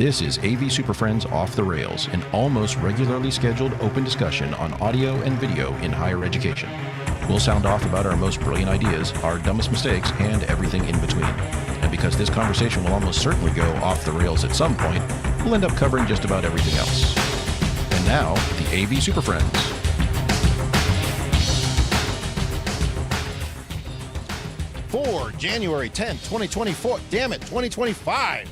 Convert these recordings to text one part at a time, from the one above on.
This is AV SuperFriends Off the Rails, an almost regularly scheduled open discussion on audio and video in higher education. We'll sound off about our most brilliant ideas, our dumbest mistakes, and everything in between. And because this conversation will almost certainly go off the rails at some point, we'll end up covering just about everything else. And now, the AV SuperFriends. For January 10th, 2024, damn it, 2025.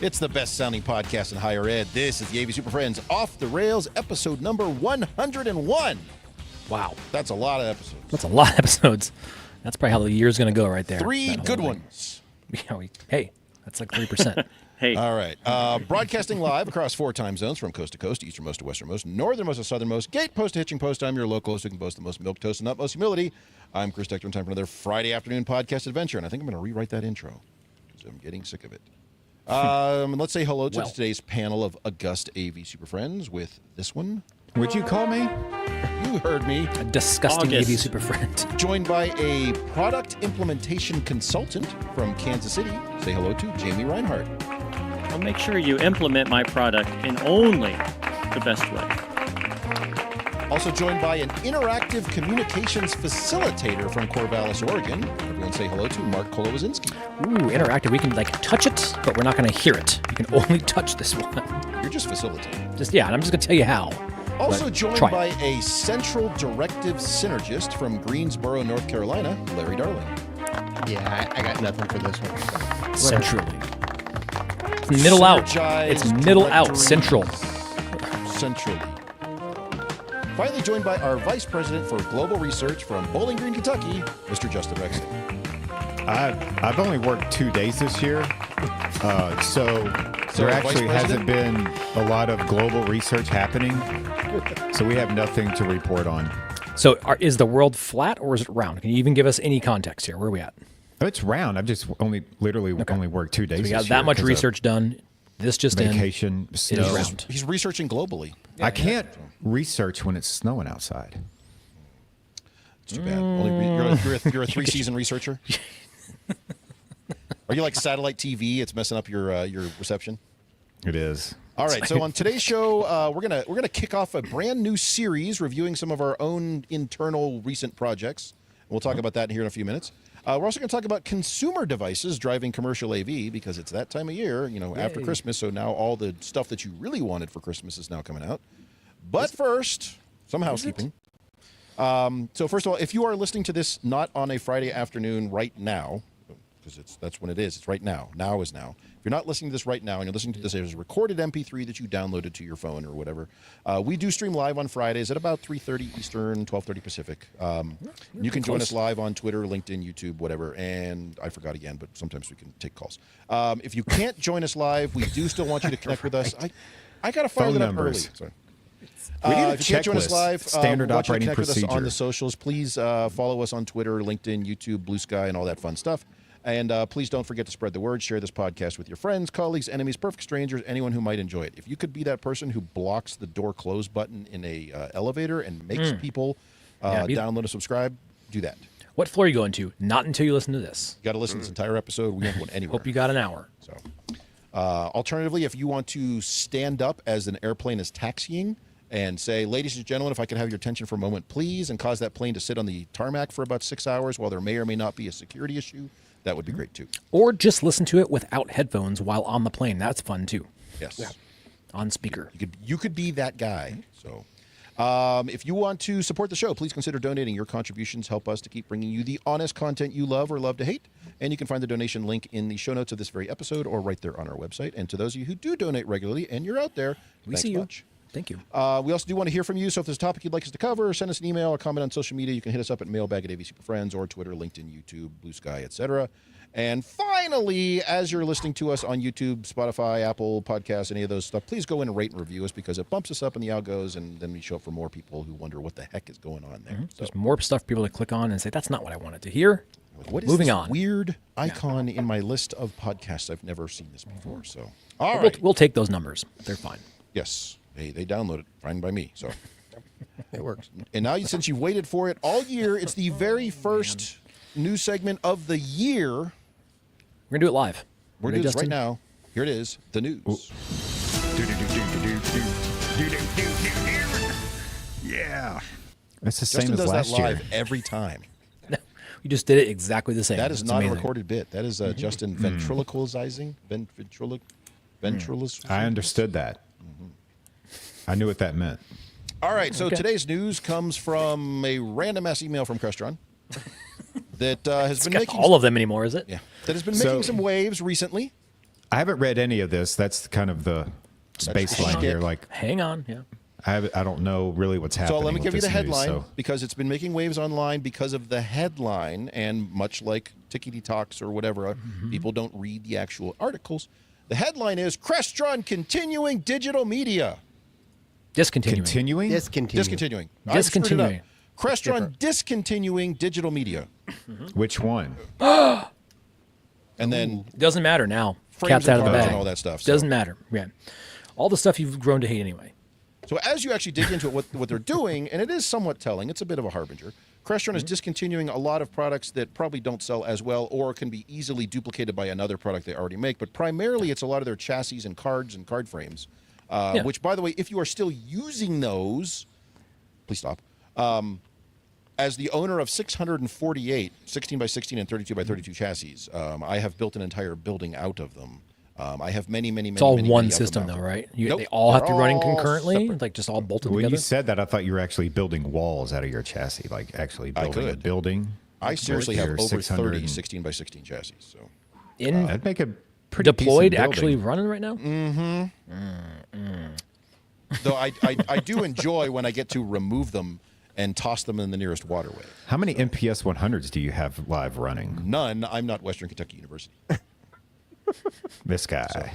It's the best sounding podcast in higher ed. This is the AV SuperFriends Off the Rails, episode number 101. Wow. That's a lot of episodes. That's a lot of episodes. That's probably how the year's going to go right there. Three good ones. Hey, that's like 3%. Hey. All right. Broadcasting live across 4 time zones from coast to coast, easternmost to westernmost, northernmost to southernmost, gate post to hitching post. I'm your local host who can boast the most milquetoast and utmost humility. I'm Chris Dector, and time for another Friday afternoon podcast adventure, and I think I'm going to rewrite that intro because I'm getting sick of it. Let's say hello to today's panel of august AV super friends with this one. Would you call me? You heard me. A disgusting August. AV super friend. Joined by a product implementation consultant from Kansas City. Say hello to Jamie Reinhardt. I'll make sure you implement my product in only the best way. Also joined by an interactive communications facilitator from Corvallis, Oregon. Everyone say hello to Mark Kolowazinski. Ooh, interactive. We can touch it, but we're not going to hear it. You can only touch this one. You're just facilitating. And I'm just going to tell you how. Also But joined try by it. a central directive synergist from Greensboro, North Carolina, Larry Darling. Yeah, I got nothing for this one. Centrally. It's middle out. It's Synergized middle out. directory. Central. Centrally. Finally joined by our Vice President for Global Research from Bowling Green, Kentucky, Mr. Justin Rexon. I've only worked 2 days this year, so there actually Vice hasn't been a lot of global research happening, so we have nothing to report on. So is the world flat or is it round? Can you even give us any context here? Where are we at? It's round. I've just only worked 2 days. So we this got year that much 'cause of research done. This just vacation, in. It snow. is round. He's researching globally. I can't research when it's snowing outside. It's too bad. You're a 3-season researcher? Are you like satellite TV? It's messing up your reception? It is. All right, so on today's show, we're gonna kick off a brand new series reviewing some of our own internal recent projects. We'll talk about that here in a few minutes. We're also going to talk about consumer devices driving commercial AV because it's that time of year, after Christmas. So now all the stuff that you really wanted for Christmas is now coming out. But first, some housekeeping. So first of all, if you are listening to this not on a Friday afternoon right now, because that's when it is. It's right now. Now is now. If you're not listening to this right now and you're listening to this as a recorded MP3 that you downloaded to your phone or whatever, we do stream live on Fridays at about 3:30 Eastern, 12:30 Pacific. You can join us live on Twitter, LinkedIn, YouTube, whatever. And I forgot again, but sometimes we can take calls. If you can't join us live, we do still want you to connect with us. I got to fire Phone that up numbers. early. Sorry. We need a If you can't join us checklist, live, standard we want you to operating connect with us on procedure. the socials. Please follow us on Twitter, LinkedIn, YouTube, Blue Sky, and all that fun stuff. And please don't forget to spread the word. Share this podcast with your friends, colleagues, enemies, perfect strangers, anyone who might enjoy it. If you could be that person who blocks the door close button in a elevator and makes people download and subscribe, do that. What floor are you going to? Not until you listen to this. You got to listen to this entire episode. We won't go anywhere. Hope you got an hour. So, alternatively, if you want to stand up as an airplane is taxiing and say, ladies and gentlemen, if I could have your attention for a moment, please, and cause that plane to sit on the tarmac for about 6 hours while there may or may not be a security issue, that would be great too. Or just listen to it without headphones while on the plane. That's fun too. Yes. Yeah. On speaker. You could be that guy. So if you want to support the show, please consider donating. Your contributions help us to keep bringing you the honest content you love or love to hate. And you can find the donation link in the show notes of this very episode or right there on our website. And to those of you who do donate regularly and you're out there, We thanks see you. much. Thank you. We also do want to hear from you. So if there's a topic you'd like us to cover, send us an email or comment on social media. You can hit us up at mailbag@AVSuperFriends or Twitter, LinkedIn, YouTube, Blue Sky, etc. And finally, as you're listening to us on YouTube, Spotify, Apple Podcasts, any of those stuff, please go in and rate and review us because it bumps us up in the algos and then we show up for more people who wonder what the heck is going on there. So, There's more stuff for people to click on and say, that's not what I wanted to hear. what is Moving this on. weird icon in my list of podcasts? I've never seen this before. So, all right. We'll take those numbers. They're fine. Yes. Hey, they download it. Fine by me. So It works. And now, since you've waited for it all year, it's the very first news segment of the year. We're going to do it live. We're doing this right now. Here it is, the news. Yeah. It's the Justin same as does last that live year. every time. You just did it exactly the same. That is It's not amazing. a recorded bit. That is Justin ventriloquizing. I understood that. I knew what that meant. All right, so today's news comes from a random ass email from Crestron that has been Got making all of them anymore, is it? that has been making some waves recently. I haven't read any of this. That's kind of the baseline shtick. here. Like, Hang on. Yeah. I don't know really what's So happening. let me with give you this the headline news, so. because it's been making waves online because of the headline, and much like Tickety Talks or whatever, people don't read the actual articles. The headline is Crestron continuing digital media. Discontinuing. Continuing? Discontinuing. I Discontinuing. screwed it up. Crestron discontinuing digital media. Which one? And then Doesn't matter now. frames Cat's and out of the cards bag. and all that stuff. So. Doesn't matter. Yeah. All the stuff you've grown to hate anyway. So as you actually dig into it, what they're doing, and it is somewhat telling, it's a bit of a harbinger. Crestron is discontinuing a lot of products that probably don't sell as well or can be easily duplicated by another product they already make. But primarily, it's a lot of their chassis and cards and card frames, which, by the way, if you are still using those, please stop. As the owner of 648 16 by 16 and 32 by 32 chassis, I have built an entire building out of them. I have many. It's all many one of them system, out though, there. right? Nope, They all have to they're be running all concurrently, separate. like just all bolted When together. you said that, I thought you were actually building walls out of your chassis, like actually building a could. building. I seriously with have your over 600 30 16 by 16 chassis. So In That'd make a pretty deployed, decent actually building. running right now. though I do enjoy when I get to remove them and toss them in the nearest waterway. How many MPS 100s do you have live running? None. I'm not Western Kentucky University. This guy.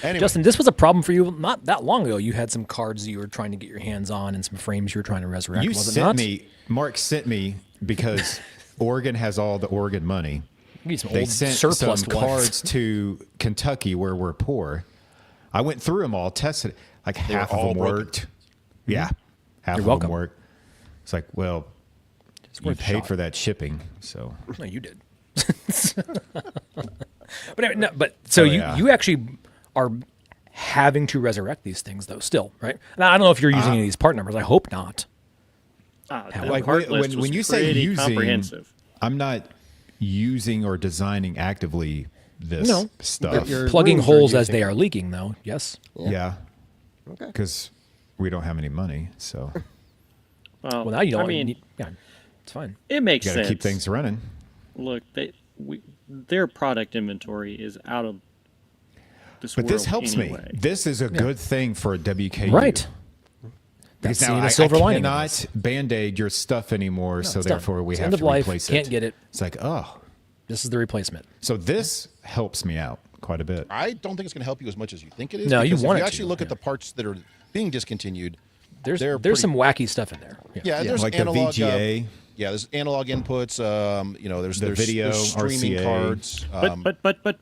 Anyway, Justin, this was a problem for you not that long ago. You had some cards that you were trying to get your hands on and some frames you were trying to resurrect. You was it sent not? me, Mark sent me, because Oregon has all the Oregon money. You need some They old sent surplus some ones. cards to Kentucky where we're poor. I went through them all, tested it. Like were half of all them broken. worked. Yeah, half You're of welcome. them worked. It's like, well, you worth a paid shot. for that shipping, so No, you did. But anyway, no, so yeah. you actually are having to resurrect these things though, still, right? Now, I don't know if you're using any of these part numbers. I hope not. The like part list was when you say pretty using, comprehensive. I'm not using or designing actively this No. stuff. Your Plugging rooms are holes as using they it. are leaking, though. Yes. Yeah, Okay. because we don't have any money, so Well, now you don't. I mean, yeah, it's fine. it makes got to sense. keep things running. Look, their product inventory is out of this But world this helps anyway. me. This is a good thing for a WKU. Right. Because That's now seeing a I silver lining of cannot this. Band-aid your stuff anymore, so it's done. therefore we It's have end of to life. replace it. Can't get it. It's like, oh. This is the replacement. So this helps me out quite a bit. I don't think it's going to help you as much as you think it is. No, you because want if it you actually to, look at yeah. the parts that are being discontinued, There's they're there's pretty- some wacky stuff in there. Yeah, there's like analog, the VGA. yeah, there's analog inputs. There's The video, there's streaming RCA. cards.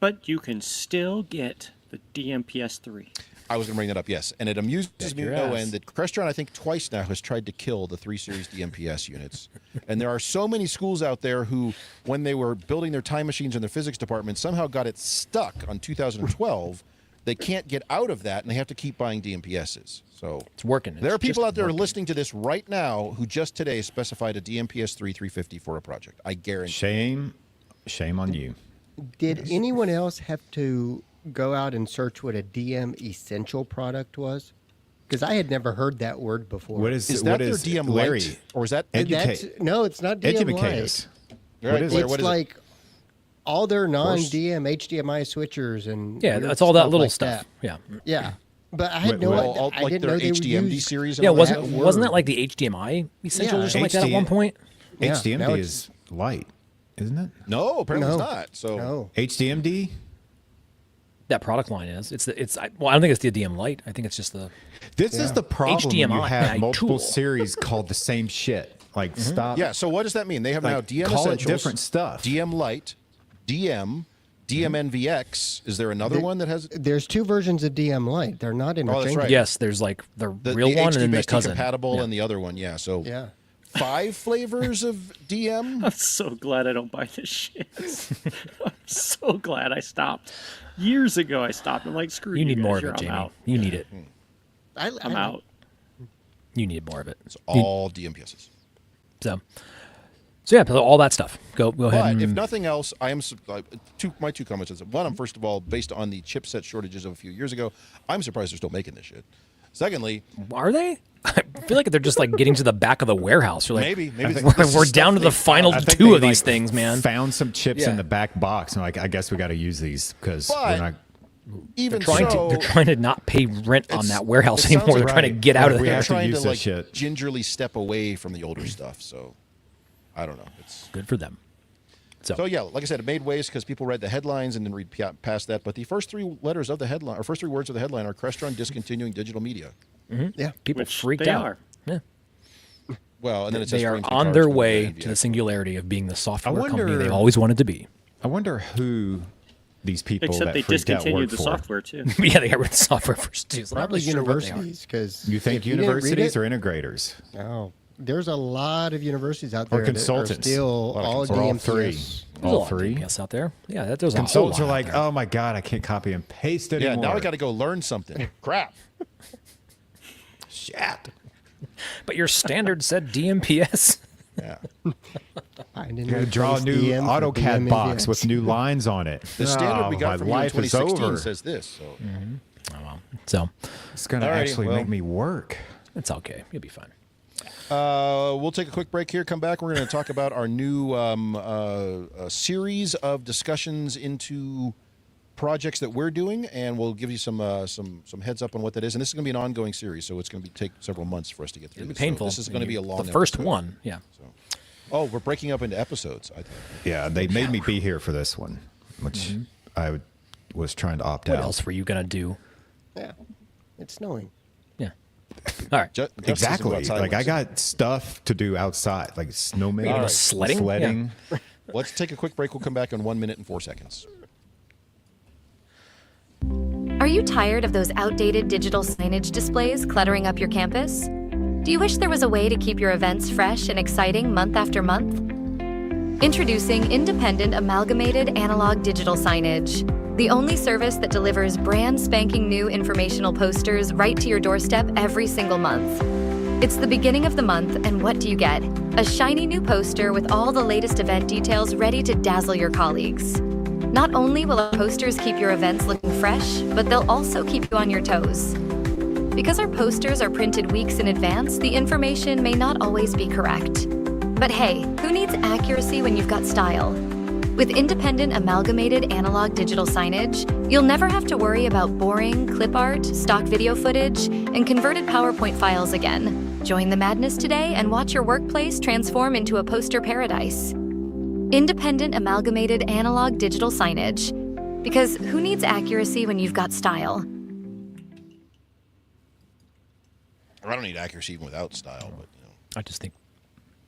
But you can still get the DMPS3. I was going to bring that up, yes. And it amuses me your no ass. end that Crestron, I think, twice now has tried to kill the 3 Series DMPS units. And there are so many schools out there who, when they were building their time machines in their physics department, somehow got it stuck on 2012. They can't get out of that, and they have to keep buying DMPSs. So It's working. there are It's people just out there working. listening to this right now who just today specified a DMPS 350 for a project. I guarantee. Shame on you. Did anyone else have to go out and search what a DM essential product was? Because I had never heard that word before. What is Is that what their is DM Larry? Lite? Or is that... No, it's not DM Educate Lite. us. All right, What is Blair, it? It's what is it? like all their non-DM HDMI switchers and Yeah, weird that's all that stuff little like stuff. that. Yeah. Yeah, but I had Wait, no wait. idea. All, I like didn't their know they were HDMD used. series? And Yeah, all wasn't that? wasn't that like the HDMI essentials Yeah. or something like that at one point? Yeah, now HDMD it's- is light, isn't it? No, apparently it's No. not. So No. HDMD? That product line is. Well, I don't think it's the DM Lite. I think it's just the. This is the problem when you HDMI have multiple tool. series called the same shit. Like, stop. Yeah, so what does that mean? They have now Like, DM call it Essentials, different stuff. DM Lite, DM, DMNVX. Is there another one that has... There's 2 versions of DM Lite. They're not interchangeable. right. Yes, there's like the The real one and then the HD-based cousin. compatible Yeah. and the other one, yeah. So Yeah. 5 flavors of DM? I'm so glad I don't buy this shit. so glad I stopped. Years ago, I stopped. I'm like, screw you. You need guys, more of here, it, I'm Jamie. out. You need it. I'm out. You need more of it. It's all DMPSs. So yeah, all that stuff. Go ahead. But And, if nothing else, I am my two comments is one. I'm first of all based on the chipset shortages of a few years ago. I'm surprised they're still making this shit. Secondly, are they? I feel like they're just like getting to the back of the warehouse. You're like, maybe we're down to the final I think two they, of these things, man. Found some chips Yeah. in the back box, and like, I guess we got to use these because But- we're not. even They're trying to not pay rent on that warehouse it sounds anymore. They're like- trying to get out of We there. they're have to trying use to that like shit. gingerly step away from the older stuff. So I don't know. It's Good for them. so yeah, like I said, it made waves because people read the headlines and then read past that. But the first three letters of the headline, or first three words of the headline, are Crestron discontinuing digital media. Yeah. People Which freaked they out. are. Yeah. Well, and then it says They are frames for on cars their going way AV. to the singularity of being the software company wonder- they always wanted to be. I wonder who these people Except that they freaked out discontinued work the for. software too. Yeah, they got rid of the software first too. So I'm not Probably really sure what they are. universities, because You think universities or integrators? Oh, there's a lot of universities out there consultants. that are still A lot of all Or all DMPS. three? There's a All lot of three? DMPS out there. Yeah, there's a whole Consultants lot are out like, there. oh my god, I can't copy and paste Yeah, anymore. now I got to go learn something. Crap. Shit. But your standard said DMPS. Yeah. I didn't You got to draw a new DM for AutoCAD DMPS. box with new lines on it. The standard we Oh, got my from you in life is 2016 over. says this. So So It's going to Alrighty, actually well. make me work. it's okay. You'll be fine. we'll take a quick break here. Come back. We're going to talk about our new series of discussions into projects that we're doing, and we'll give you some heads up on what that is. And this is going to be an ongoing series, so it's going to take several months for us to get through. It'll be this. So painful. this is going to be a long. The first episode. one, yeah. So. Oh, we're breaking up into episodes. I think. Yeah, they made me be here for this one, which I was trying to opt What out. else were you gonna do? Yeah, it's snowing. Yeah. All right. Just Exactly. outside Like I ones. got stuff to do outside, like snowmaking, All right. Sledding? sledding. Let's take a quick break. We'll come back in 1 minute and 4 seconds. Are you tired of those outdated digital signage displays cluttering up your campus? Do you wish there was a way to keep your events fresh and exciting month after month? Introducing Independent Amalgamated Analog Digital Signage, the only service that delivers brand spanking new informational posters right to your doorstep every single month. It's the beginning of the month, and what do you get? A shiny new poster with all the latest event details ready to dazzle your colleagues. Not only will our posters keep your events looking fresh, but they'll also keep you on your toes. Because our posters are printed weeks in advance, the information may not always be correct. But hey, who needs accuracy when you've got style? With independent amalgamated analog digital signage, you'll never have to worry about boring clip art, stock video footage, and converted PowerPoint files again. Join the madness today and watch your workplace transform into a poster paradise. Independent amalgamated analog digital signage. Because who needs accuracy when you've got style? I don't need accuracy even without style, but you know. I just think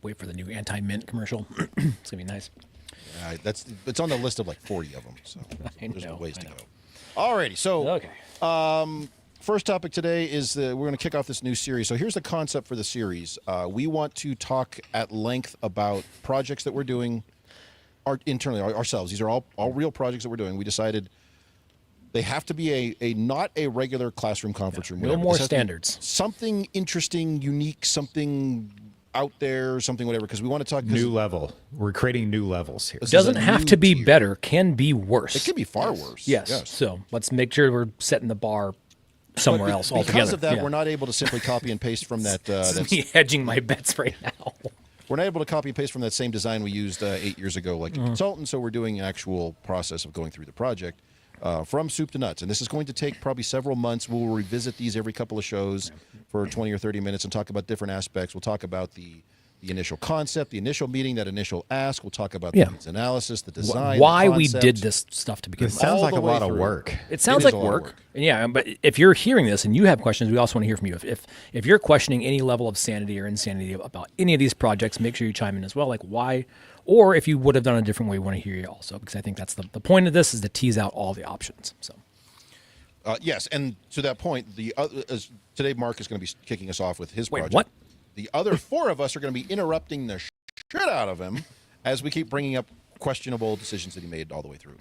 wait for the new anti-mint commercial. It's gonna be nice. It's on the list of like 40 of them, so there's know, ways I to know. go. Alrighty, so Okay. first topic today is we're going to kick off this new series. So here's the concept for the series. We want to talk at length about projects that we're doing internally ourselves. These are all real projects that we're doing. We decided they have to be a not a regular classroom conference room. A little whatever. more This has to be standards. Something interesting, unique, something out there, something whatever. Because we want to talk New level. We're creating new levels here. This is Doesn't a have new to be tier. better. Can be worse. It could be far worse. Yes. So let's make sure we're setting the bar somewhere But else because altogether. of that, Yeah. we're not able to simply copy and paste from that. This is That's, me hedging my bets right now. we're not able to copy and paste from that same design we used 8 years ago, like a consultant. So we're doing an actual process of going through the project from soup to nuts. And this is going to take probably several months. We'll revisit these every couple of shows for 20 or 30 minutes and talk about different aspects. We'll talk about the initial concept, the initial meeting, that initial ask. We'll talk about the needs analysis, the design, Why the we concept. did this stuff to begin It with. sounds all like the a way lot of through. work. It sounds is like a lot of work. work. Yeah, but if you're hearing this and you have questions, we also want to hear from you. If you're questioning any level of sanity or insanity about any of these projects, make sure you chime in as well. Like why, or if you would have done a different way, we want to hear you also, because I think that's the point of this is to tease out all the options. So Yes, and to that point, today Mark is going to be kicking us off with his Wait, project. what? The other 4 of us are going to be interrupting the shit out of him as we keep bringing up questionable decisions that he made all the way through.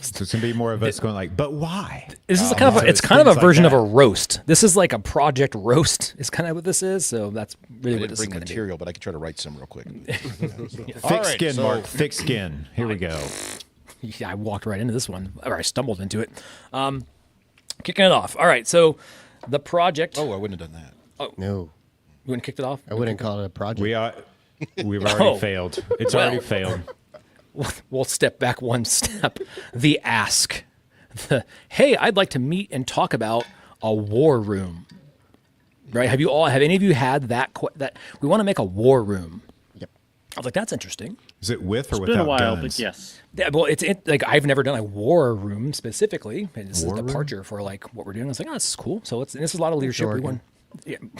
So it's gonna be more of us going like, but why? This is So it's kind of a things like version of that. a roast. This is like a project roast. Is kind of what this is. So that's really I what didn't this is bring going to be. material, but I could try to write some real quick. Thick skin, Mark. Thick skin. Here we go. Yeah, I walked right into this one, or I stumbled into it. Kicking it off. All right, so the project. Oh, I wouldn't have done that. No, You wouldn't kicked it off? I wouldn't call it a project. We've already Oh. failed. It's Well. already failed. We'll step back one step. The ask. Hey, I'd like to meet and talk about a war room. Right? Have any of you had that we want to make a war room? Yep. I was like, that's interesting. Is it with or It's without been a while, guns? but yes. Yeah, well, it's like I've never done a war room specifically. And this War is a room? departure for like what we're doing. I was like, oh, this is cool. So this is a lot of leadership. We Jargon. want,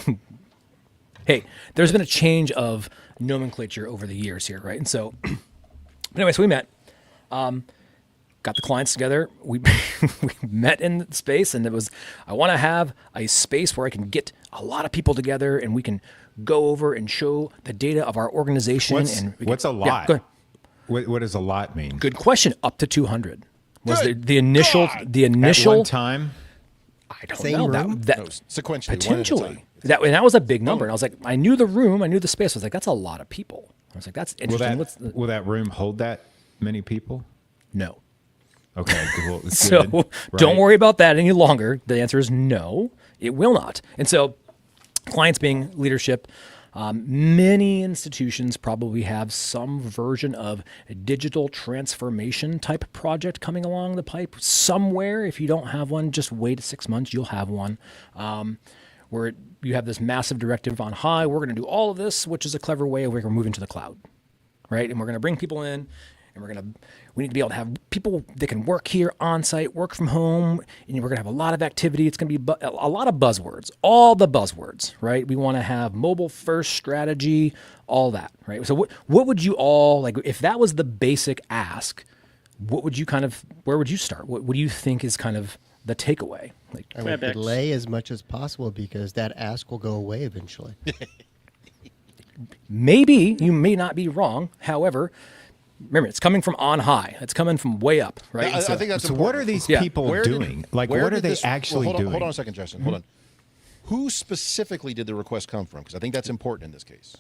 yeah. Hey, there's been a change of nomenclature over the years here, right? And so, anyway, so we met, got the clients together. We we met in space, and I want to have a space where I can get a lot of people together, and we can go over and show the data of our organization. What's a lot? Yeah, go ahead. What does a lot mean? Good question. Up to 200 was Good the initial. God. The At initial. one time? I don't Same know room? that No, sequentially, one at a potentially time. that was a big number. And I was like, I knew the room, I knew the space. I was like, that's a lot of people. I was like, that's Will interesting. will that room hold that many people? No. Okay, cool. So Good, don't right? worry about that any longer. The answer is no, it will not. And so, clients being leadership, many institutions probably have some version of a digital transformation type project coming along the pipe somewhere. If you don't have one, just wait 6 months, you'll have one. Where you have this massive directive on high, we're going to do all of this, which is a clever way of we're moving to the cloud, right? And we're going to bring people in, and we need to be able to have people that can work here on site, work from home, and we're going to have a lot of activity. It's going to be a lot of buzzwords, all the buzzwords, right? We want to have mobile first strategy, all that, right? So what would you all, like, if that was the basic ask, what would you where would you start? What do you think is kind of the takeaway? Like, I would WebEx. delay as much as possible because that ask will go away eventually. maybe you may not be wrong. However, remember, it's coming from on high. It's coming from way up, right? I And so- think that's So important. what are these Yeah. people Where did- doing? Like, where what are did they this- actually hold on, doing? Hold on a second, Justin. Hold on. Who specifically did the request come from? Because I think that's important in this case.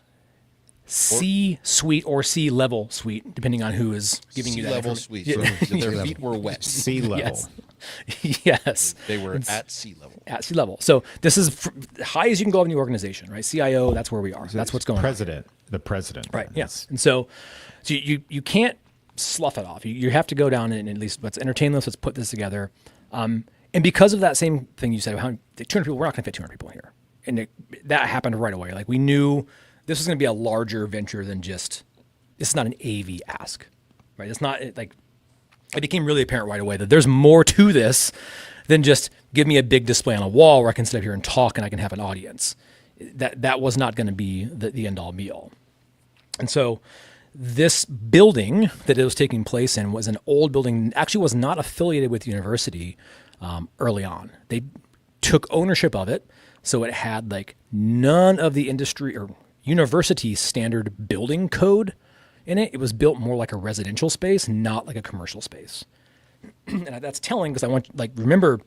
C-suite or C-level suite, depending on who is giving you that Sea-level information. suite. So their feet were wet. Sea level. Yes. Yes. They were at sea level. At sea level. So this is high as you can go in the organization, right? CIO, that's where we are. That's what's going on. President. The president. Right. Yes. And so you can't slough it off. You have to go down and at least let's entertain this. Let's put this together. And because of that same thing you said, 200 people, we're not going to fit 200 people here. And that happened right away. Like we knew this was going to be a larger venture than just, it's not an AV ask, right? It's not like, it became really apparent right away that there's more to this than just give me a big display on a wall where I can sit up here and talk and I can have an audience. That was not going to be the end all be all. And so this building that it was taking place in was an old building, actually was not affiliated with the university early on. They took ownership of it. So it had like none of the industry or university standard building code in it. It was built more like a residential space, not like a commercial space. And that's telling because I want, like, remember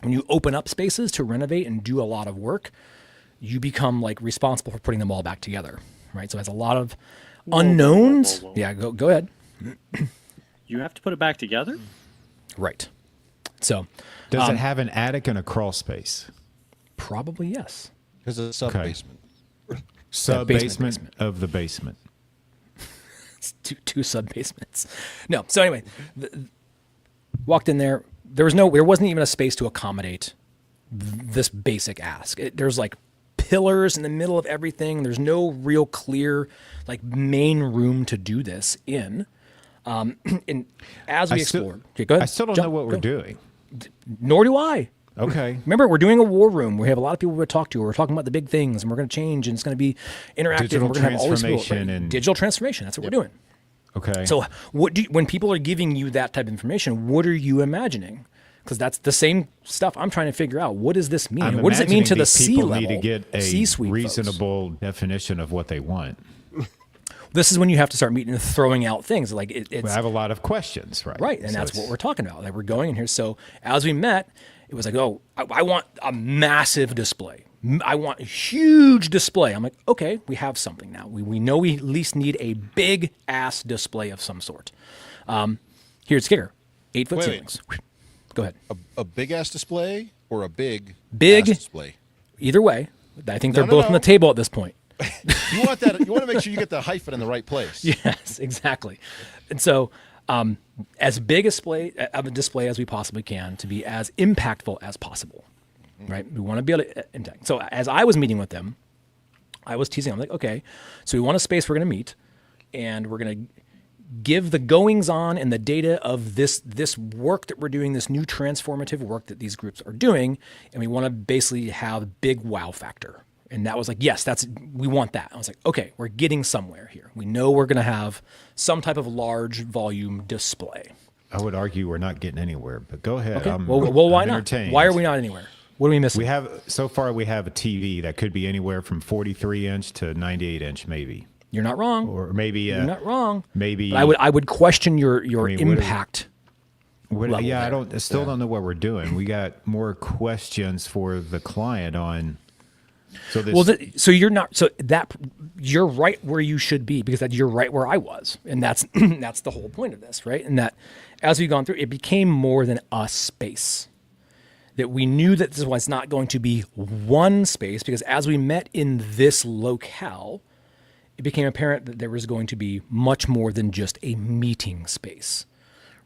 when you open up spaces to renovate and do a lot of work, you become like responsible for putting them all back together, right? So it has a lot of unknowns. whoa. Yeah, go ahead. You have to put it back together? Right. So Does it have an attic and a crawl space? probably yes. Because it's a sub-basement. Sub basement. basement of the basement. It's two sub basements. No. So anyway, walked in there. There wasn't even a space to accommodate this basic ask. There's like pillars in the middle of everything. There's no real clear like main room to do this in. And as we explored, okay, go ahead. I still don't Jump, know what we're go. doing. Nor do I. Okay. Remember, we're doing a war room. We have a lot of people we talk to. We're talking about the big things, and we're going to change, and it's going to be interactive. Digital and we're going to have all these people, transformation and- digital transformation. That's what we're doing. Okay. So, when people are giving you that type of information, what are you imagining? Because that's the same stuff I'm trying to figure out. What does this mean? I'm What does it mean to imagining the these people C-level, need to get a C-suite folks? reasonable definition of what they want. This is when you have to start meeting and throwing out things like it's I have a lot of questions, right? right, and So that's what we're talking about. Like we're going in here. So as we met, it was like, oh, I want a massive display. I want a huge display. I'm like, okay, we have something now. We know we at least need a big ass display of some sort. Here's the kicker: 8-foot Wait. ceilings. Go ahead. A big ass display or a big Big. ass display? Either way, I think they're No, both on no. the table at this point. You want that? You want to make sure you get the hyphen in the right place. Yes, exactly. And so, as big of a display as we possibly can to be as impactful as possible, right? We want to be able to impact. So, as I was meeting with them, I was teasing. I'm like, okay, so we want a space we're going to meet, and we're going to give the goings on and the data of this work that we're doing, this new transformative work that these groups are doing, and we want to basically have big wow factor. And that was like, yes, we want that. I was like, okay, we're getting somewhere here. We know we're going to have some type of large volume display. I would argue we're not getting anywhere, but go ahead. Okay. I'm, Well, why I'm not? entertained. Why are we not anywhere? What are we missing? We have so far we have a TV that could be anywhere from 43 inch to 98 inch, maybe, You're not wrong. or maybe You're not wrong. maybe. But I would question your mean, what are we- impact. level I there. still don't know what we're doing. We got more questions for the client on. So this. Well, so you're not. So that you're right where you should be because you're right where I was, and that's that's the whole point of this, right? And that as we've gone through, it became more than a space. That we knew that this was not going to be one space because as we met in this locale, it became apparent that there was going to be much more than just a meeting space,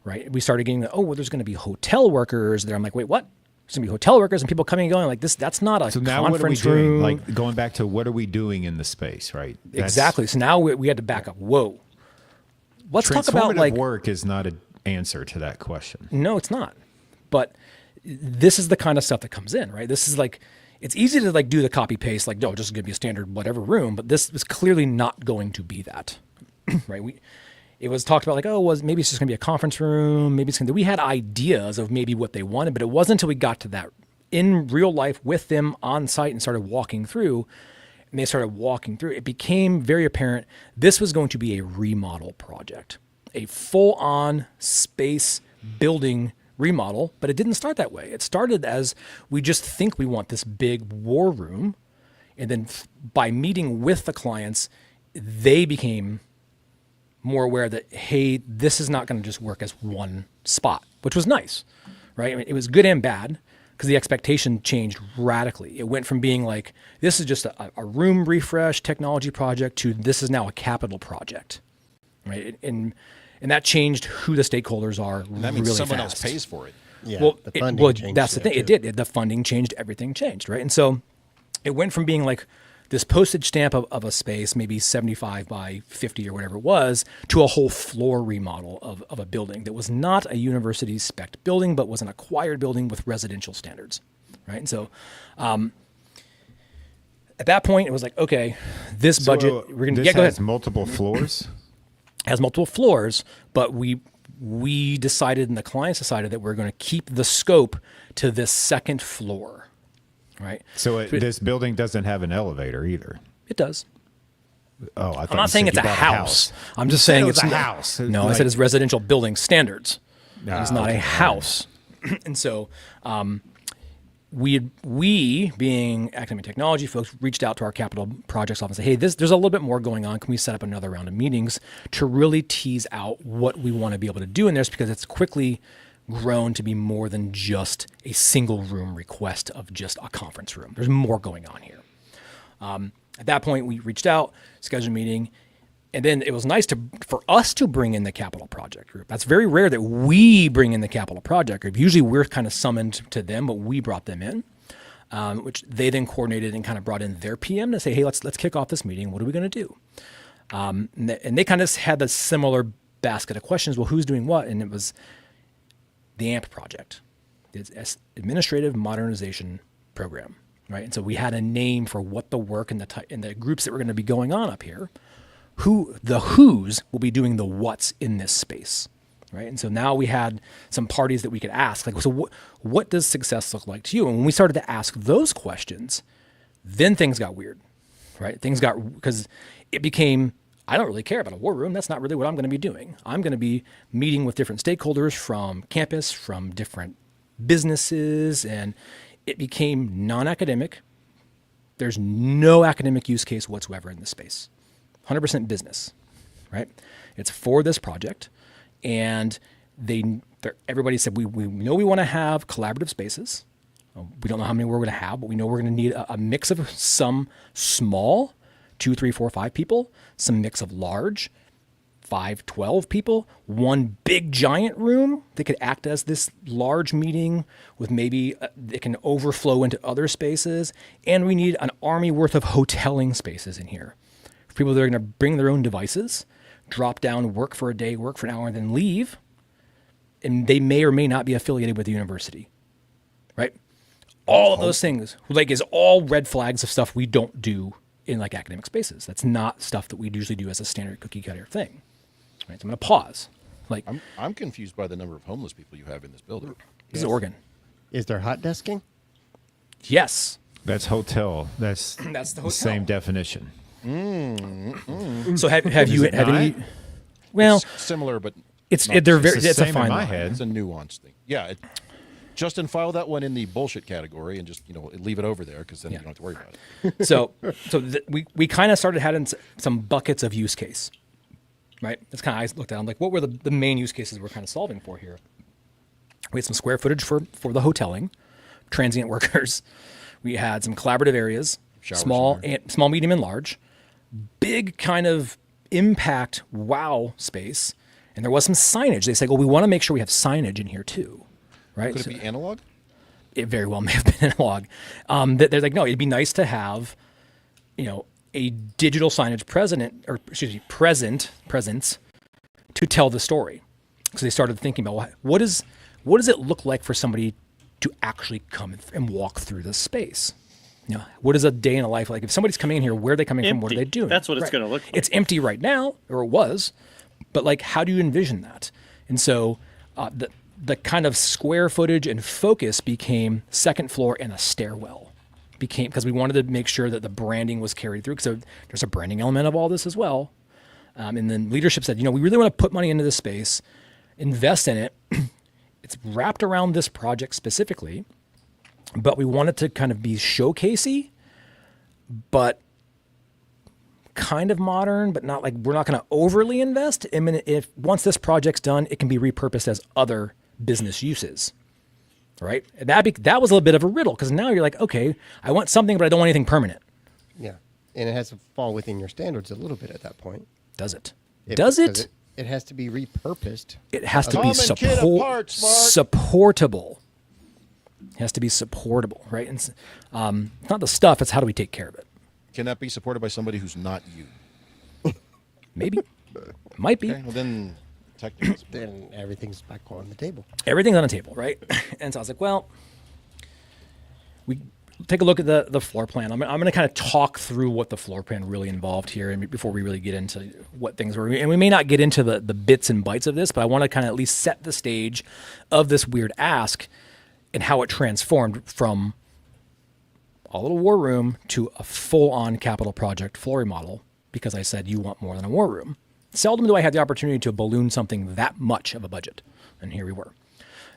right? We started getting there's going to be hotel workers there. I'm like, wait, what? There's going to be hotel workers and people coming and going like this. That's not a so now what are we conference doing? room. Like going back to what are we doing in the space, right? Exactly. So now we had to back up. Whoa. Let's talk about Transformative like work is not an answer to that question. no, it's not. But this is the kind of stuff that comes in, right? This is like it's easy to like do the copy paste, like no, just going to be a standard whatever room. But this is clearly not going to be that, right? It was talked about like maybe it's just going to be a conference room. Maybe it's going to. We had ideas of maybe what they wanted, but it wasn't until we got to that in real life with them on site and started walking through. And they started walking through. It became very apparent this was going to be a remodel project, a full-on space building remodel, but it didn't start that way. It started as we just think we want this big war room, and then by meeting with the clients, they became more aware that, hey, this is not going to just work as one spot, which was nice, right? I mean, it was good and bad because the expectation changed radically. It went from being like, this is just a room refresh technology project to this is now a capital project, right? And that changed who the stakeholders are That means really someone fast. else pays for it. Yeah, Well, the funding changed that's the there, thing. It too. did. The funding changed. Everything changed, right? And so it went from being like this postage stamp of a space, maybe 75 by 50 or whatever it was, to a whole floor remodel of a building that was not a university spec building, but was an acquired building with residential standards, right? And so at that point, it was like, okay, this budget, we're going to This go has ahead. multiple floors. Has multiple floors, but we decided and the clients decided that we're going to keep the scope to this second floor, right? So this building doesn't have an elevator either. It does. Oh, I thought I'm not saying it's a house. I'm just saying it's it's a not- house. No, I Like- said it's residential building standards. Ah, It's not a okay. house. And so we being academic technology folks reached out to our capital projects office and said, hey, there's a little bit more going on. Can we set up another round of meetings to really tease out what we want to be able to do in this? Because it's quickly grown to be more than just a single room request of just a conference room. There's more going on here. At that point, we reached out, scheduled a meeting, and then it was nice for us to bring in the capital project group. That's very rare that we bring in the capital project group. Usually we're kind of summoned to them, but we brought them in, which they then coordinated and kind of brought in their PM to say, hey, let's kick off this meeting. What are we going to do? And they kind of had a similar basket of questions. Well, who's doing what? And it was the AMP project, it's Administrative Modernization Program, right? And so we had a name for what the work and the groups that were going to be going on up here. Who's will be doing the what's in this space, right? And so now we had some parties that we could ask, like, so what does success look like to you? And when we started to ask those questions, then things got weird, right? Because it became I don't really care about a war room. That's not really what I'm going to be doing. I'm going to be meeting with different stakeholders from campus, from different businesses, and it became non-academic. There's no academic use case whatsoever in this space. 100% business, right? It's for this project, and everybody said, we know we want to have collaborative spaces. We don't know how many we're going to have, but we know we're going to need a mix of some small, 2, 3, 4, 5 people, some mix of large, 5, 12 people, one big giant room that could act as this large meeting with maybe it can overflow into other spaces. And we need an army worth of hoteling spaces in here for people that are going to bring their own devices, drop down, work for a day, work for an hour, and then leave. And they may or may not be affiliated with the university, right? All of those things like is all red flags of stuff we don't do in like academic spaces. That's not stuff that we usually do as a standard cookie cutter thing. Right, so I'm going to pause. Like I'm confused by the number of homeless people you have in this building. this is Oregon. Is there hot desking? Yes. That's hotel. That's the hotel. the same definition. So have you it have not? any? Well, It's similar, but it's not they're the very It's the it's a same fine in my line. head. It's a nuanced thing. Yeah. Justin, file that one in the bullshit category and just leave it over there because then you don't have to worry about it. So we kind of started having some buckets of use case, right? That's kind of I looked at. I'm like, what were the main use cases we're kind of solving for here? We had some square footage for the hoteling, transient workers. We had some collaborative areas, Showers small, medium, and large. Big kind of impact wow space, and there was some signage. They said, well, we want to make sure we have signage in here too, right? Could So- it be analog? it very well may have been analog. They're like, no, it'd be nice to have, a digital signage presence to tell the story. So they started thinking about what does it look like for somebody to actually come and walk through this space? What is a day in a life like? If somebody's coming in here, where are they coming from? What are they Empty. doing? That's what it's Right. gonna look like. It's empty right now, or it was, but like, how do you envision that? And so the kind of square footage and focus became second floor and a stairwell. Because we wanted to make sure that the branding was carried through. So there's a branding element of all this as well. And then leadership said, we really want to put money into this space, invest in it. It's wrapped around this project specifically, but we want it to kind of be showcasey, but kind of modern, but not like we're not going to overly invest. I mean, if once this project's done, it can be repurposed as other business uses, right? That was a little bit of a riddle because now you're like, okay, I want something, but I don't want anything permanent. Yeah. And it has to fall within your standards a little bit at that point. Does it? Because it? It has to be repurposed. It has to be Common kid apart, Mark. supportable. It has to be supportable, right? And it's not the stuff; it's how do we take care of it. Can that be supported by somebody who's not you? Maybe, might be. Okay, well then, technically, it's- Then everything's back on the table. Everything's on the table, right? And so I was like, well, we take a look at the floor plan. I'm going to kind of talk through what the floor plan really involved here, and before we really get into what things were. And we may not get into the bits and bytes of this, but I want to kind of at least set the stage of this weird ask and how it transformed from a little war room to a full-on capital project floor remodel, because I said you want more than a war room. Seldom do I have the opportunity to balloon something that much of a budget, and here we were.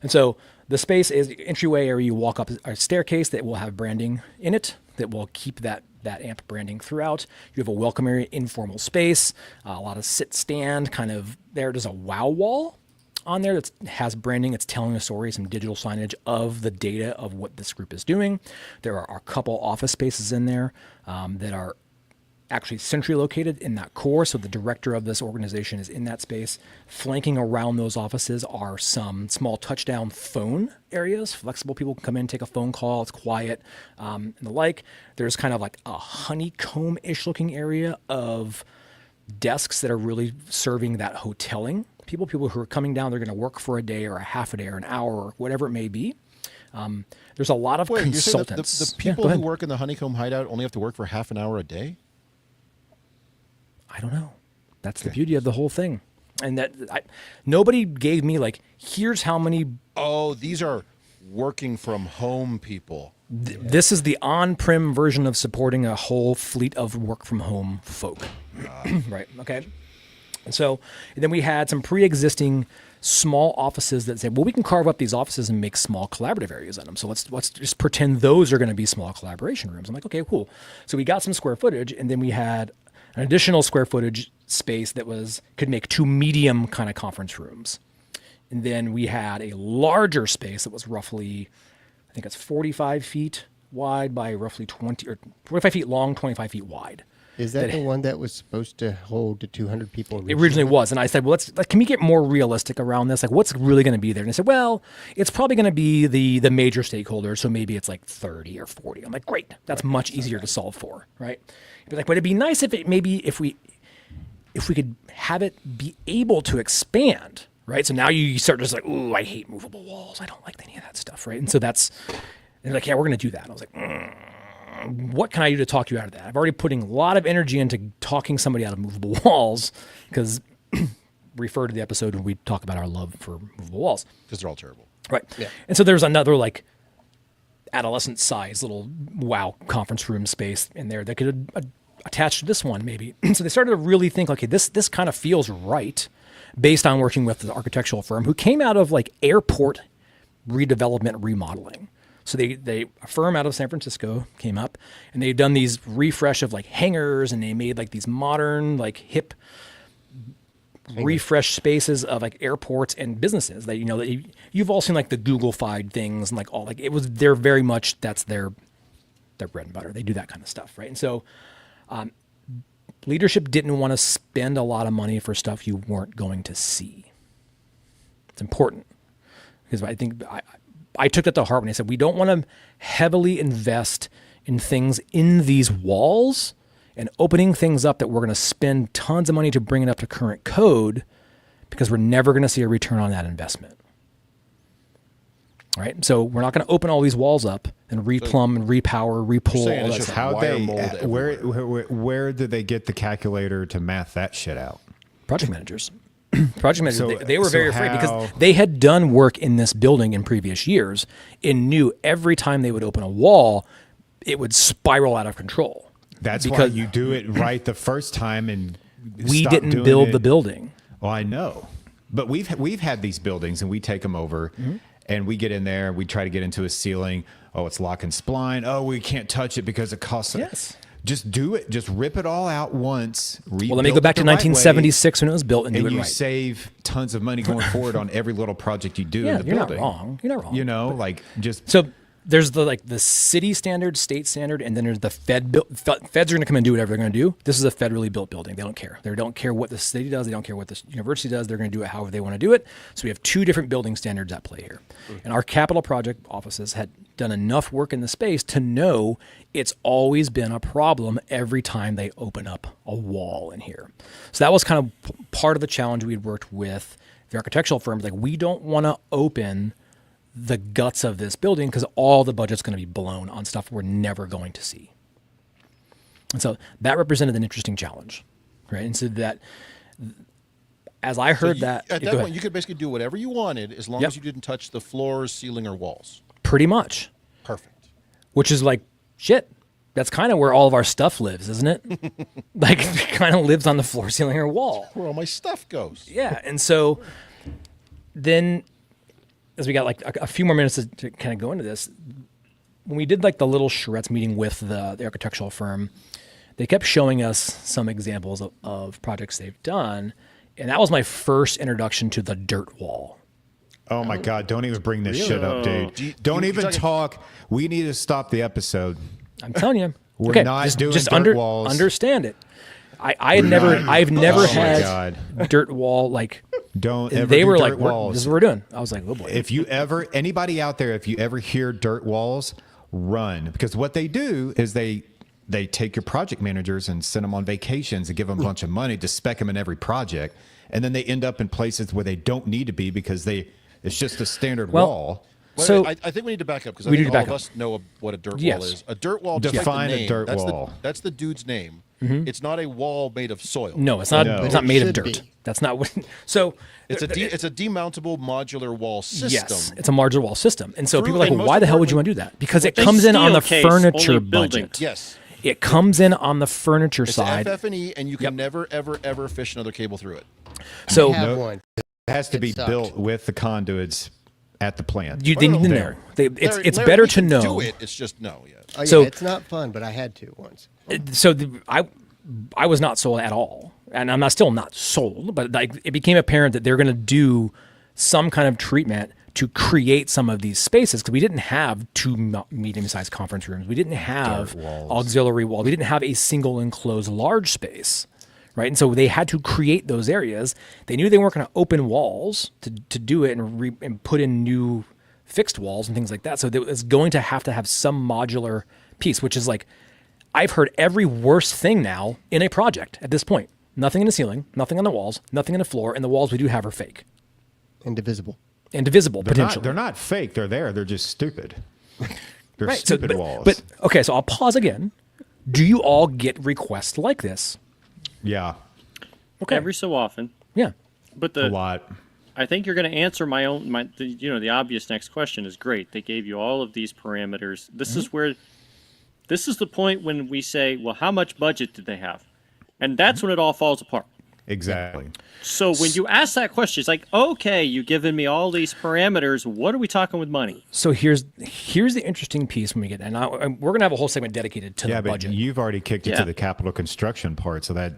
And so the space is the entryway area. You walk up a staircase that will have branding in it that will keep that AMP branding throughout. You have a welcome area, informal space, a lot of sit stand kind of there. There's a wow wall on there that has branding. It's telling a story, some digital signage of the data of what this group is doing. There are a couple office spaces in there that are actually centrally located in that core. So the director of this organization is in that space. Flanking around those offices are some small touchdown phone areas. Flexible people can come in, take a phone call. It's quiet and the like. There's kind of like a honeycomb-ish looking area of desks that are really serving that hoteling. People who are coming down, they're going to work for a day or a half a day or an hour or whatever it may be. There's a lot of Wait, you're saying that consultants. the Yeah, people go who ahead. work in the Honeycomb Hideout only have to work for half an hour a day? I don't know. That's the beauty of the whole thing. And that nobody gave me like, here's how many. Oh, these are working from home people. This is the on-prem version of supporting a whole fleet of work-from-home folk. Right, okay. And then we had some pre-existing small offices that said, well, we can carve up these offices and make small collaborative areas in them. So let's just pretend those are going to be small collaboration rooms. I'm like, okay, cool. So we got some square footage, and then we had an additional square footage space that could make 2 medium kind of conference rooms. And then we had a larger space that was roughly, I think it's 45 feet wide by roughly 45 feet long, 25 feet wide. Is that the one that was supposed to hold the 200 people? It originally was. And I said, well, can we get more realistic around this? Like, what's really going to be there? And they said, well, it's probably going to be the major stakeholders. So maybe it's like 30 or 40. I'm like, great. That's much easier to solve for, right? But it'd be nice if we could have it be able to expand, right? So now you start just like, ooh, I hate movable walls. I don't like any of that stuff, right? And so they're like, yeah, we're going to do that. And I was like, what can I do to talk you out of that? I've already putting a lot of energy into talking somebody out of movable walls, because refer to the episode when we talk about our love for movable walls. Because they're all terrible. Right. Yeah. And so there's another like adolescent size little WoW conference room space in there that could attach to this one maybe. So they started to really think, okay, this kind of feels right based on working with the architectural firm who came out of like airport redevelopment remodeling. So a firm out of San Francisco came up, and they'd done these refresh of like hangars, and they made like these modern, like hip refresh spaces of like airports and businesses that, that you've all seen like the Google-fied things and like all, like they're very much, that's their bread and butter. They do that kind of stuff. Right. And so, leadership didn't want to spend a lot of money for stuff you weren't going to see. It's important, because I think I took that to heart when I said, we don't want to heavily invest in things in these walls and opening things up that we're going to spend tons of money to bring it up to current code, because we're never going to see a return on that investment. Right? So we're not going to open all these walls up and replumb and repower, repull. saying All it's that just stuff. How wire they mold where did they get the calculator to math that shit out? Project managers. Project managers, So- they were so very afraid how- because they had done work in this building in previous years and knew every time they would open a wall, it would spiral out of control. That's why because you do it right the first time, and we stop didn't doing build it. the building. Well, I know, but we've had these buildings, and we take them over, and we get in there, we try to get into a ceiling. Oh, it's lock and spline. Oh, we can't touch it because it costs. Yes. Just do it. Just rip it all out once. Well, let me go back to 1976 when it was built and do and it you right. save tons of money going forward on every little project you do Yeah, in the you're not building. wrong. You're not wrong. You know, like just So there's the city standard, state standard, and then there's the feds are going to come and do whatever they're going to do. This is a federally built building. They don't care. They don't care what the city does. They don't care what the university does. They're going to do it however they want to do it. So we have 2 different building standards at play here. And our capital project offices had done enough work in the space to know it's always been a problem every time they open up a wall in here. So that was kind of part of the challenge we'd worked with the architectural firms. Like, we don't want to open the guts of this building because all the budget's going to be blown on stuff we're never going to see. And so that represented an interesting challenge, right? And so that, as I heard At that go point, ahead. you could basically do whatever you wanted as long Yep. as you didn't touch the floors, ceiling, or walls. Pretty much, Perfect. which is like, shit, that's kind of where all of our stuff lives, isn't it? Like, it kind of lives on the floor, ceiling, or wall. Where all my stuff goes. Yeah, and so then, as we got like a few more minutes to kind of go into this, when we did like the little charrettes meeting with the architectural firm, they kept showing us some examples of projects they've done, and that was my first introduction to the dirt wall. oh my god, don't even bring this shit up, dude. Don't you're even talking- talk. We need to stop the episode. I'm telling you, We're okay, not doing just dirt walls. Understand it. I've never Oh my had God. dirt wall like. Don't And ever they do were dirt like, walls. "This is what we're doing." I was like, "Oh boy." If you ever, anybody out there, if you ever hear dirt walls, run, because what they do is they take your project managers and send them on vacations and give them a bunch of money to spec them in every project, and then they end up in places where they don't need to be because it's just a standard Well, wall. Wait, So- I think we need to back up because I We think need to all back of up. us know what a dirt Yes. wall is. A dirt wall, just Define like the a name, dirt that's wall. that's the dude's name. It's not a wall made of soil. No, it's not. No. It's But not it made of should dirt. be. That's not what. So It's a demountable modular wall system. yes, it's a modular wall system. And so True, people are like, and well, most why the hell would importantly- you want to do that? Because it Well, comes in on the steel case, furniture only building. budget. Yes. It comes in on the furniture It's side. FF&E, and you can Yep. never, ever, ever fish another cable through it. So I have Nope. one. It has to It be sucked. built with the conduits at the plant. they need to know. There. It's Larry, better we to can know. Do it. It's just no. Yeah. Oh, yeah, So- it's not fun, but I had to once. So I was not sold at all, and I'm still not sold. But like it became apparent that they're going to do some kind of treatment to create some of these spaces because we didn't have two medium-sized conference rooms. We didn't have Dirt walls. auxiliary wall. We didn't have a single enclosed large space, right? And so they had to create those areas. They knew they weren't going to open walls to do it and put in new fixed walls and things like that. So it was going to have some modular piece, which is like I've heard every worst thing now in a project at this point. Nothing in the ceiling, nothing on the walls, nothing in the floor, and the walls we do have are fake Indivisible. and divisible potentially. They're not fake. They're there. They're just stupid. They're Right. So, stupid walls. But okay, so I'll pause again. Do you all get requests like this? yeah, Okay. Every so often. Yeah. But a lot. I think you're going to answer the obvious next question is great. They gave you all of these parameters. This is the point when we say, well, how much budget did they have? And that's when it all falls apart. Exactly. So when you ask that question, it's like, okay, you've given me all these parameters. What are we talking with money? So here's the interesting piece when we get, and we're gonna have a whole segment dedicated to Yeah, the but budget. you've already kicked it Yeah. to the capital construction part, so that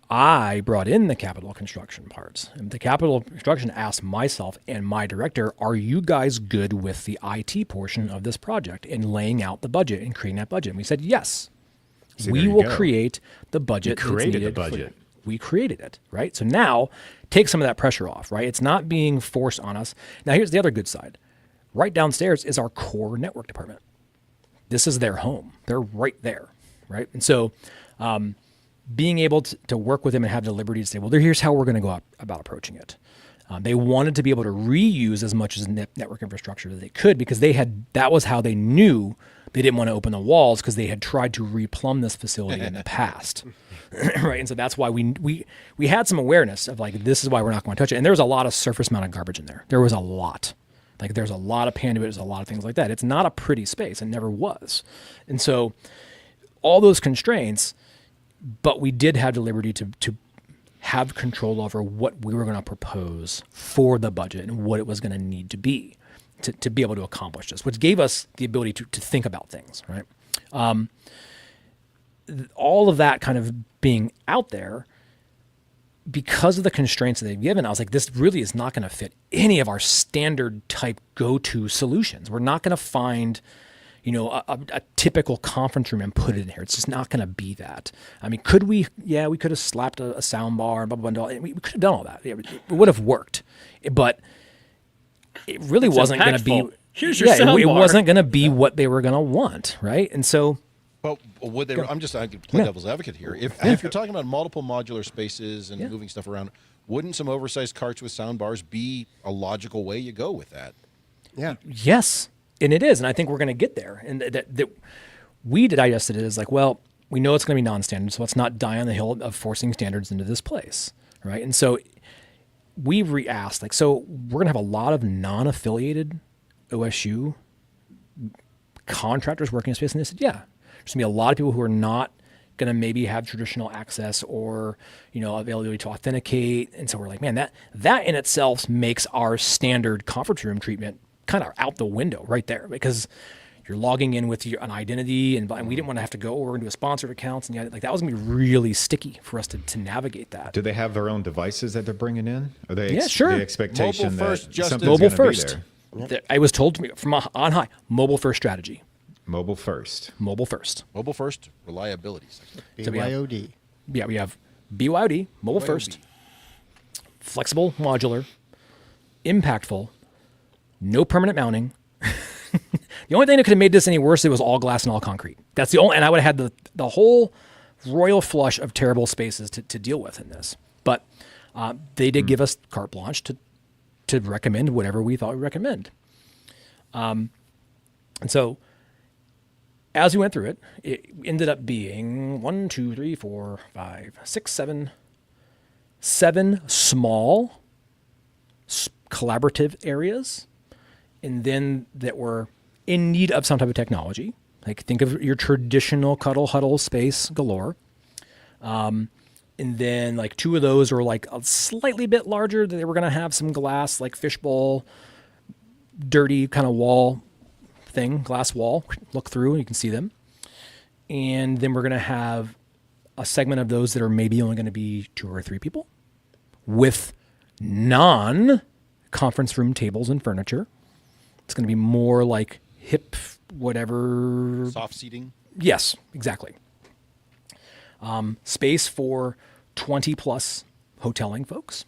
I brought in the capital construction parts. And the capital construction asked myself and my director, are you guys good with the IT portion of this project and laying out the budget and creating that budget? And we said, yes. See, We there you will go. create the budget. that's created the needed for- budget. We created it, right? So now take some of that pressure off, right? It's not being forced on us. Now here's the other good side. Right downstairs is our core network department. This is their home. They're right there, right? And so being able to work with them and have the liberty to say, well, here's how we're going to go about approaching it. They wanted to be able to reuse as much as network infrastructure as they could because that was how they knew they didn't want to open the walls because they had tried to replumb this facility in the past. Right. And so that's why we had some awareness of like, this is why we're not going to touch it. And there was a lot of surface mounted garbage in there. There was a lot. Like there's a lot of panduit, there's a lot of things like that. It's not a pretty space. It never was. And so all those constraints, but we did have the liberty to have control over what we were going to propose for the budget and what it was going to need to be to be able to accomplish this, which gave us the ability to think about things, right? All of that kind of being out there, because of the constraints that they've given, I was like, this really is not going to fit any of our standard type go-to solutions. We're not going to find, a typical conference room and put it in here. It's just not going to be that. I mean, could we? Yeah, we could have slapped a sound bar and blah, blah, blah. We could have done all that. It would have worked, but it really wasn't going to be. impactful. Here's your sound it bar. wasn't going to be what they were going to want, right? And so, But would they? I could play devil's advocate here. If you're talking about multiple modular spaces and moving stuff around, wouldn't some oversized carts with sound bars be a logical way you go with that? Yeah. yes, and it is, and I think we're going to get there. And that we digested it as like, well, we know it's going to be non-standard, so let's not die on the hill of forcing standards into this place, right? And so we re-asked, like, so we're going to have a lot of non-affiliated OSU contractors working in space, and they said, yeah, there's going to be a lot of people who are not going to maybe have traditional access or, availability to authenticate. And so we're like, man, that in itself makes our standard conference room treatment kind of out the window right there, because you're logging in with an identity, and we didn't want to have to go over into a sponsored accounts, and that was going to be really sticky for us to navigate that. do they have their own devices that they're bringing in? Are they Yeah, sure. the expectation Mobile first, that just something's Mobile gonna be first. there? I was told to me from on high, mobile first strategy. Mobile first. Mobile first. Mobile first, reliability. So we have- BYOD. Yeah, we have BYOD, mobile first, flexible, modular, impactful, no permanent mounting. The only thing that could have made this any worse, it was all glass and all concrete. That's the only, and I would have had the whole royal flush of terrible spaces to deal with in this. But they did give us carte blanche to recommend whatever we thought we'd recommend. And so as we went through it, it ended up being 1, 2, 3, 4, 5, 6, 7 small collaborative areas, and then that were in need of some type of technology. Like think of your traditional cuddle huddle space galore. And then like 2 of those were like a slightly bit larger. They were going to have some glass, like fishbowl, dirty kind of wall thing, glass wall, look through and you can see them. And then we're going to have a segment of those that are maybe only going to be 2 or 3 people with non-conference room tables and furniture. It's going to be more like hip, whatever. Soft seating. Yes, exactly. Space for 20 plus hoteling folks.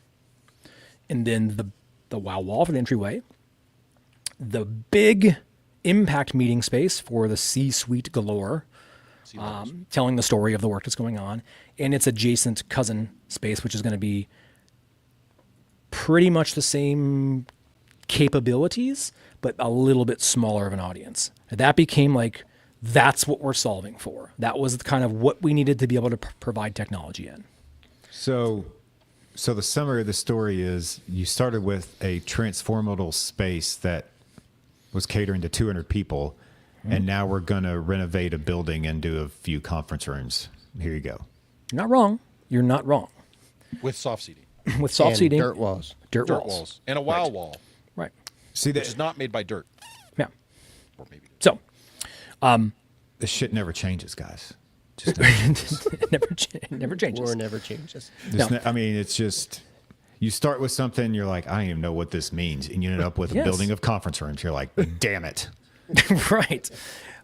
And then the wow wall for the entryway. The big impact meeting space for the C-suite galore, telling the story of the work that's going on. And its adjacent cousin space, which is going to be pretty much the same capabilities, but a little bit smaller of an audience. That became like, that's what we're solving for. That was kind of what we needed to be able to provide technology in. So the summary of the story is you started with a transformable space that was catering to 200 people, and now we're going to renovate a building and do a few conference rooms. Here you go. You're not wrong. You're not wrong. With soft seating. With soft And seating. dirt walls. Dirt Dirt walls. walls. And a wow wall, Right. See which that is not made by dirt. Yeah. Or maybe. So this shit never changes, guys. Just never changes. it never changes. War never changes. I mean, it's just you start with something, you're like, I don't even know what this means, and you end up with a Yes. building of conference rooms. You're like, damn it. Right.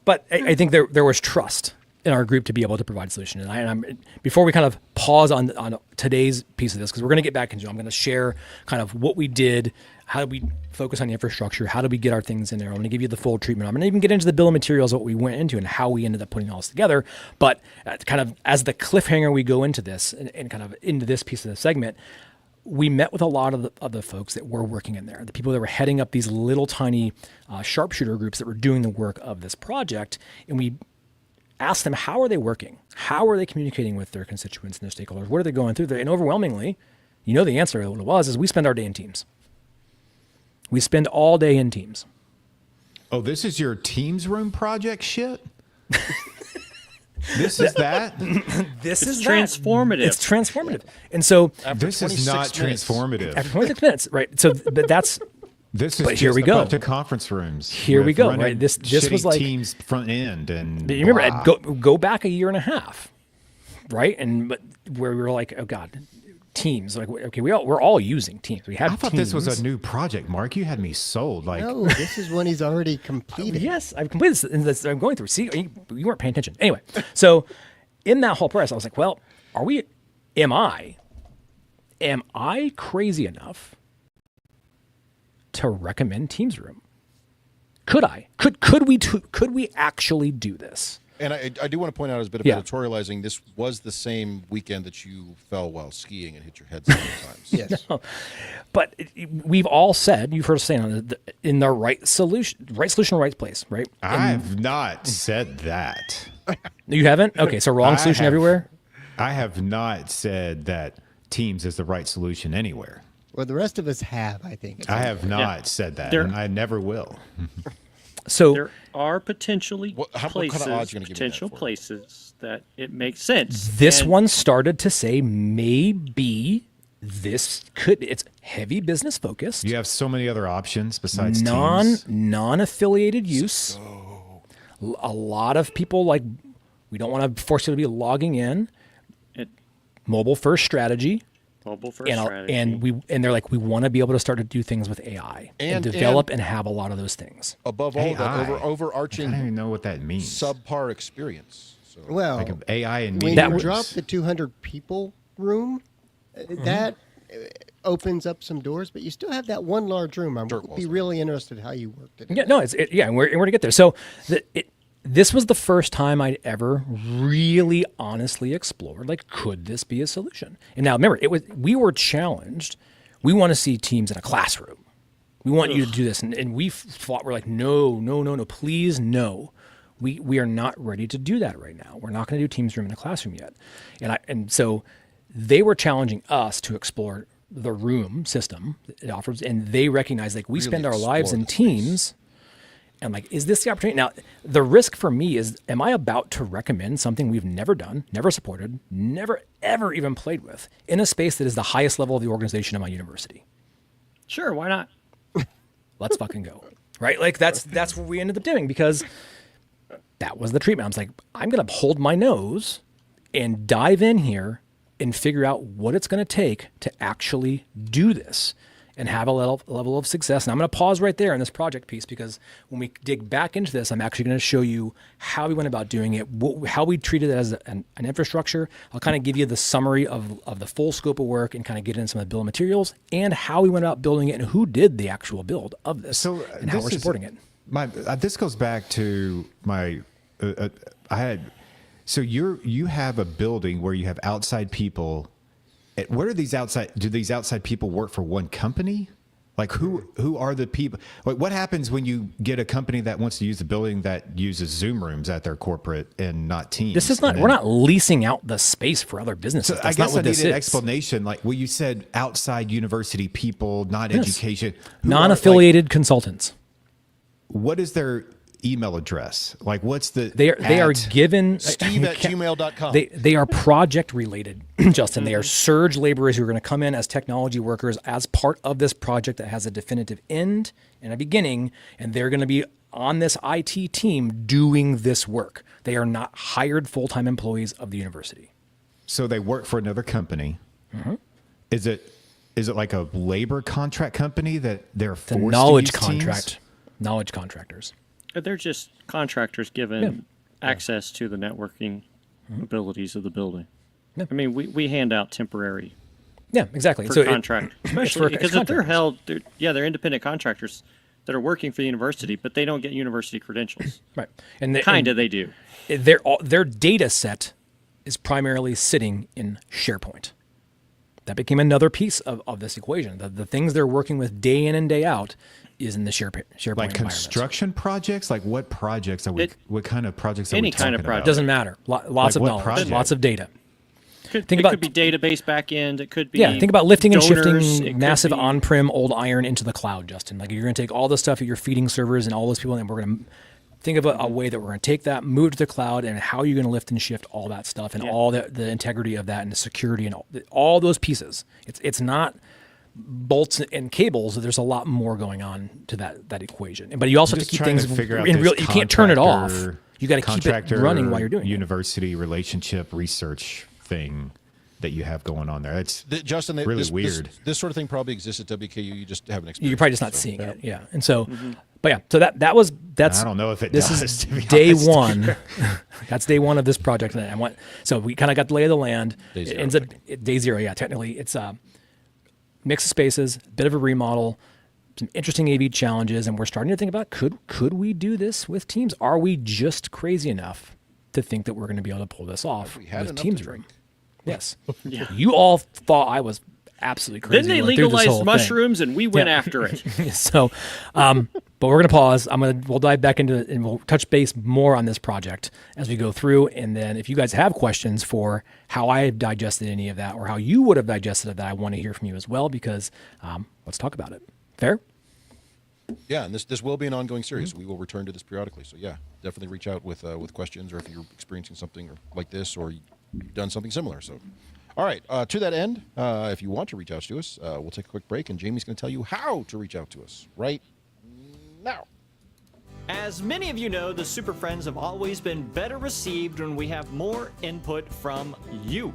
But I think there was trust in our group to be able to provide a solution. And I'm before we kind of pause on today's piece of this, because we're going to get back into it, I'm going to share kind of what we did, how did we focus on the infrastructure, how did we get our things in there. I'm going to give you the full treatment. I'm going to even get into the bill of materials, what we went into and how we ended up putting all this together. But kind of as the cliffhanger we go into this and kind of into this piece of the segment, we met with a lot of the folks that were working in there, the people that were heading up these little tiny sharpshooter groups that were doing the work of this project. And we asked them, how are they working? How are they communicating with their constituents and their stakeholders? What are they going through there? And overwhelmingly, you know the answer, what it was, is we spend our day in teams. We spend all day in teams. Oh, this is your Teams room project shit? This is that? This is transformative. It's transformative. And so This is not 26 minutes. transformative. after 26 minutes, right? So but that's This is But just here we a go. bunch of conference rooms. Here we with go, running right? This shitty was like- Teams front end and But you remember, blah. Ed, go back a year and a half, right? And but where we were like, oh God, Teams. Like, okay, we're all using Teams. We have. I thought this was a new project, Mark. You had me sold. Like, No, this is one he's already completed. Yes, I've completed this, and I'm going through. See, you weren't paying attention. Anyway, so in that whole process, I was like, well, am I crazy enough to recommend Teams Room? Could I? Could we actually do this? And I do want to point out as a bit of Yeah. editorializing, this was the same weekend that you fell while skiing and hit your head several times. Yes. But we've all said, you've heard us say on in the right solution, right place, right? I've not said that. You haven't? Okay, so wrong I solution have- everywhere. I have not said that Teams is the right solution anywhere. Well, the rest of us have, I think. I have not said that, There- and I never will. So There are potentially What kind of places, odds you gonna give me that potential for? places that it makes sense. this And one started to say maybe it's heavy business focused, You have so many other options besides Teams. non-affiliated use. A lot of people like we don't want to force you to be logging in. it- Mobile first strategy. Mobile first And, strategy. and they're like, we want to be able to start to do things with AI and And- develop and have a lot of those things. Above all, that AI. I don't overarching even know what that means. subpar experience. So Well, like AI and when media you was- drop rooms. the 200 people room, that opens up some doors, but you still have that one large room. I'd Dirt walls, be right? really interested how you worked it. Yeah, no, and we're going to get there. So this was the first time I'd ever really honestly explored, like, could this be a solution? And now remember, we were challenged. We want to see teams in a classroom. We want you to do this. And we fought, we're like, no, please, no. We are not ready to do that right now. We're not going to do Teams Room in the classroom yet. And so they were challenging us to explore the room system it offers, and they recognize like we Really spend our lives in explore the space. Teams, and like, is this the opportunity? Now, the risk for me is, am I about to recommend something we've never done, never supported, never ever even played with in a space that is the highest level of the organization of my university? Sure, why not? Let's fucking go. Right? Like that's what we ended up doing, because that was the treatment. I was like, I'm going to hold my nose and dive in here and figure out what it's going to take to actually do this and have a level of success. And I'm going to pause right there in this project piece, because when we dig back into this, I'm actually going to show you how we went about doing it, how we treated it as an infrastructure. I'll kind of give you the summary of the full scope of work and kind of get into some of the bill of materials and how we went about building it and who did the actual build of this and how we're supporting it. This goes back to my, so you have a building where you have outside people. What are these do these outside people work for one company? Like who are the people? Like, what happens when you get a company that wants to use the building that uses Zoom rooms at their corporate and not Teams? This is not, we're not leasing out the space for other businesses. So That's I guess not what I this need an is. explanation. Like, well, you said outside university people, not education. Who Non-affiliated consultants. what is their email address? Like, what's the They are given Steve@gmail.com. They are project related, Justin. They are surge laborers who are going to come in as technology workers as part of this project that has a definitive end and a beginning, and they're going to be on this IT team doing this work. They are not hired full-time employees of the university. So they work for another company. Mm-hmm. Is it like a labor contract company that they're The forced knowledge to use Teams? contract, knowledge contractors. They're just contractors given access to the networking abilities of the building. Yeah. I mean, we hand out temporary Yeah, exactly. for So contract. for Because if they're held, they're independent contractors that are working for the university, but they don't get university credentials. right, and They do. their data set is primarily sitting in SharePoint. That became another piece of this equation. The things they're working with day in and day out is in the SharePoint Like environment. construction projects? Like what projects are we? What kind of projects are Any we talking kind of about? project. Doesn't matter. Lots Like of what knowledge, project? lots of data. It Think about- could be database backend. It could be Think about lifting and donors, it shifting could massive be- on-prem old iron into the cloud, Justin. Like you're going to take all the stuff that you're feeding servers and all those people, and we're going to think of a way that we're going to take that, move it to the cloud, and how you're going to lift and shift all that stuff and all the integrity of that and the security and all those pieces. It's not bolts and cables. There's a lot more going on to that equation. But you also have to keep things in real. You can't turn it off. You got to keep it running while you're doing it. University relationship research thing that you have going on there. It's Justin, really weird. This sort of thing probably exists at WKU. You just haven't experienced. You're probably just not seeing it. Yeah. And so, but yeah, so that's. I don't know if it this does, is to be day honest. one. That's day one of this project. And so we kind of got the lay of the land. Day It zero, ends up day zero. Yeah, technically it's mix of spaces, bit of a remodel, some interesting AV challenges, and we're starting to think about could we do this with Teams? Are we just crazy enough to think that we're going to be able to pull this off we had with enough Teams to Room? drink? Yes. You all thought I was absolutely crazy. Then they going through this whole legalized thing. mushrooms, and we went Yeah. after it. So, but we're going to pause. We'll dive back into it and we'll touch base more on this project as we go through. And then if you guys have questions for how I have digested any of that or how you would have digested that, I want to hear from you as well, because let's talk about it. Fair? Yeah, and this will be an ongoing series. We will return to this periodically. So yeah, definitely reach out with questions, or if you're experiencing something like this, or you've done something similar. So, all right. To that end, if you want to reach out to us, we'll take a quick break, and Jamie's going to tell you how to reach out to us right now. As many of you know, the Super Friends have always been better received when we have more input from you.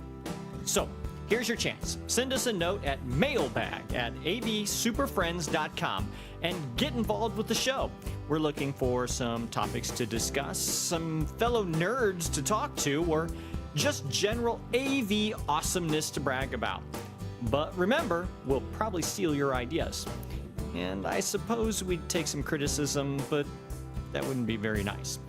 So, here's your chance. Send us a note at mailbag@avsuperfriends.com and get involved with the show. We're looking for some topics to discuss, some fellow nerds to talk to, or just general AV awesomeness to brag about. But remember, we'll probably steal your ideas. And I suppose we'd take some criticism, but that wouldn't be very nice.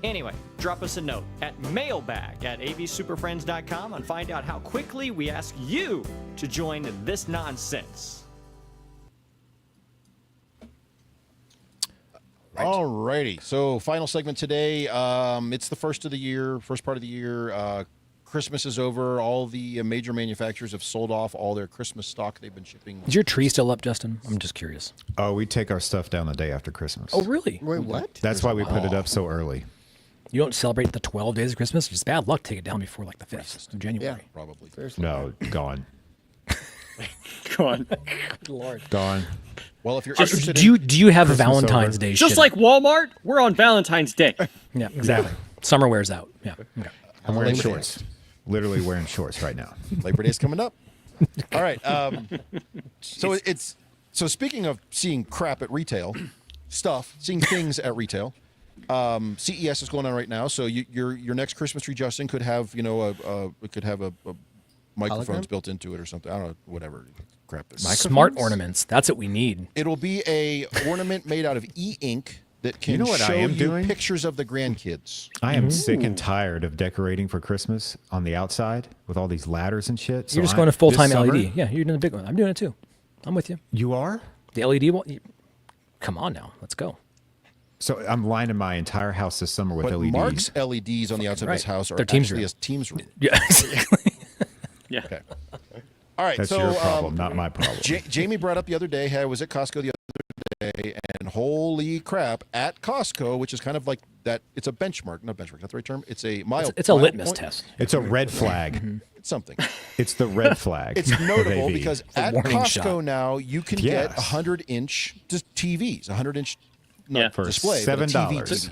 Anyway, drop us a note at mailbag@avsuperfriends.com and find out how quickly we ask you to join this nonsense. All righty. So final segment today. It's the first part of the year. Christmas is over. All the major manufacturers have sold off all their Christmas stock they've been shipping. Is your tree still up, Justin? I'm just curious. Oh, we take our stuff down the day after Christmas. Oh, really? Wait, what? That's why we put it up so early. You don't celebrate the 12 days of Christmas? It's bad luck to take it down before like the 5th of January. Yeah. Probably. Seriously. No, gone. Go on. Good Lord. Gone. Well, if you're interested Do you have a Christmas Valentine's over. Day Just shit? like Walmart, we're on Valentine's Day. Yeah, exactly. Summer wears out. Yeah. Okay. I'm wearing Labor Day. shorts. Literally wearing shorts right now. Labor Day's coming up. All right. So speaking of seeing crap at retail, seeing things at retail, CES is going on right now. So your next Christmas tree, Justin, could have it could have a microphones Hologram? built into it or something. I don't know, whatever crap. Smart ornaments. That's what we need. It'll be a ornament made out of e-ink that can You know what I show am you doing? pictures of the grandkids. I am sick and tired of decorating for Christmas on the outside with all these ladders and shit. So You're just going to full-time this summer- LED. Yeah, you're doing the big one. I'm doing it too. I'm with you. You are? The LED one. Come on now. Let's go. So I'm lining my entire house this summer with But LEDs. Mark's LEDs on the outside of his right. house are They're Teams actually room. a Teams room. Yeah. Yeah. Okay. All right. That's so your problem, not my problem. Jamie brought up the other day. I was at Costco the other day, and holy crap! At Costco, which is kind of like that, it's a benchmark. Not benchmark. Not the right term. It's a mile. It's a mile litmus point. test. It's a red flag. It's something. It's the red flag. It's of notable AV. because a at warning Costco shot. now you can Yes. get 100-inch TVs, 100-inch Yeah. not For display, but a $7.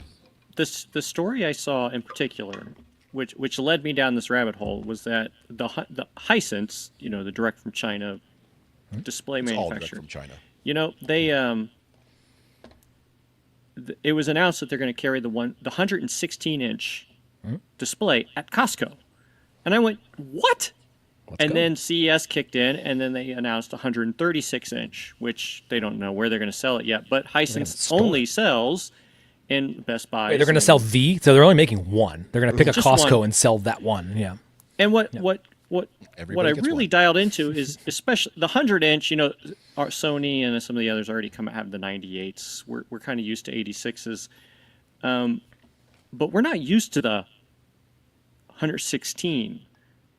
TV. The story I saw in particular, which led me down this rabbit hole, was that the Hisense, the direct from China display It's all direct manufacturer, from China. they it was announced that they're going to carry the 116-inch display at Costco, and I went, what? And then CES kicked in, and then they announced 136-inch, which they don't know where they're going to sell it yet. But Hisense store only sells in Best Buy. Wait, they're going to sell so they're only making one. They're going to pick a Just Costco one. and sell that one. Yeah. And what Everybody I gets really one. dialed into is especially the 100-inch. Our Sony and some of the others already have the 98s. We're kind of used to 86s, but we're not used to the 116,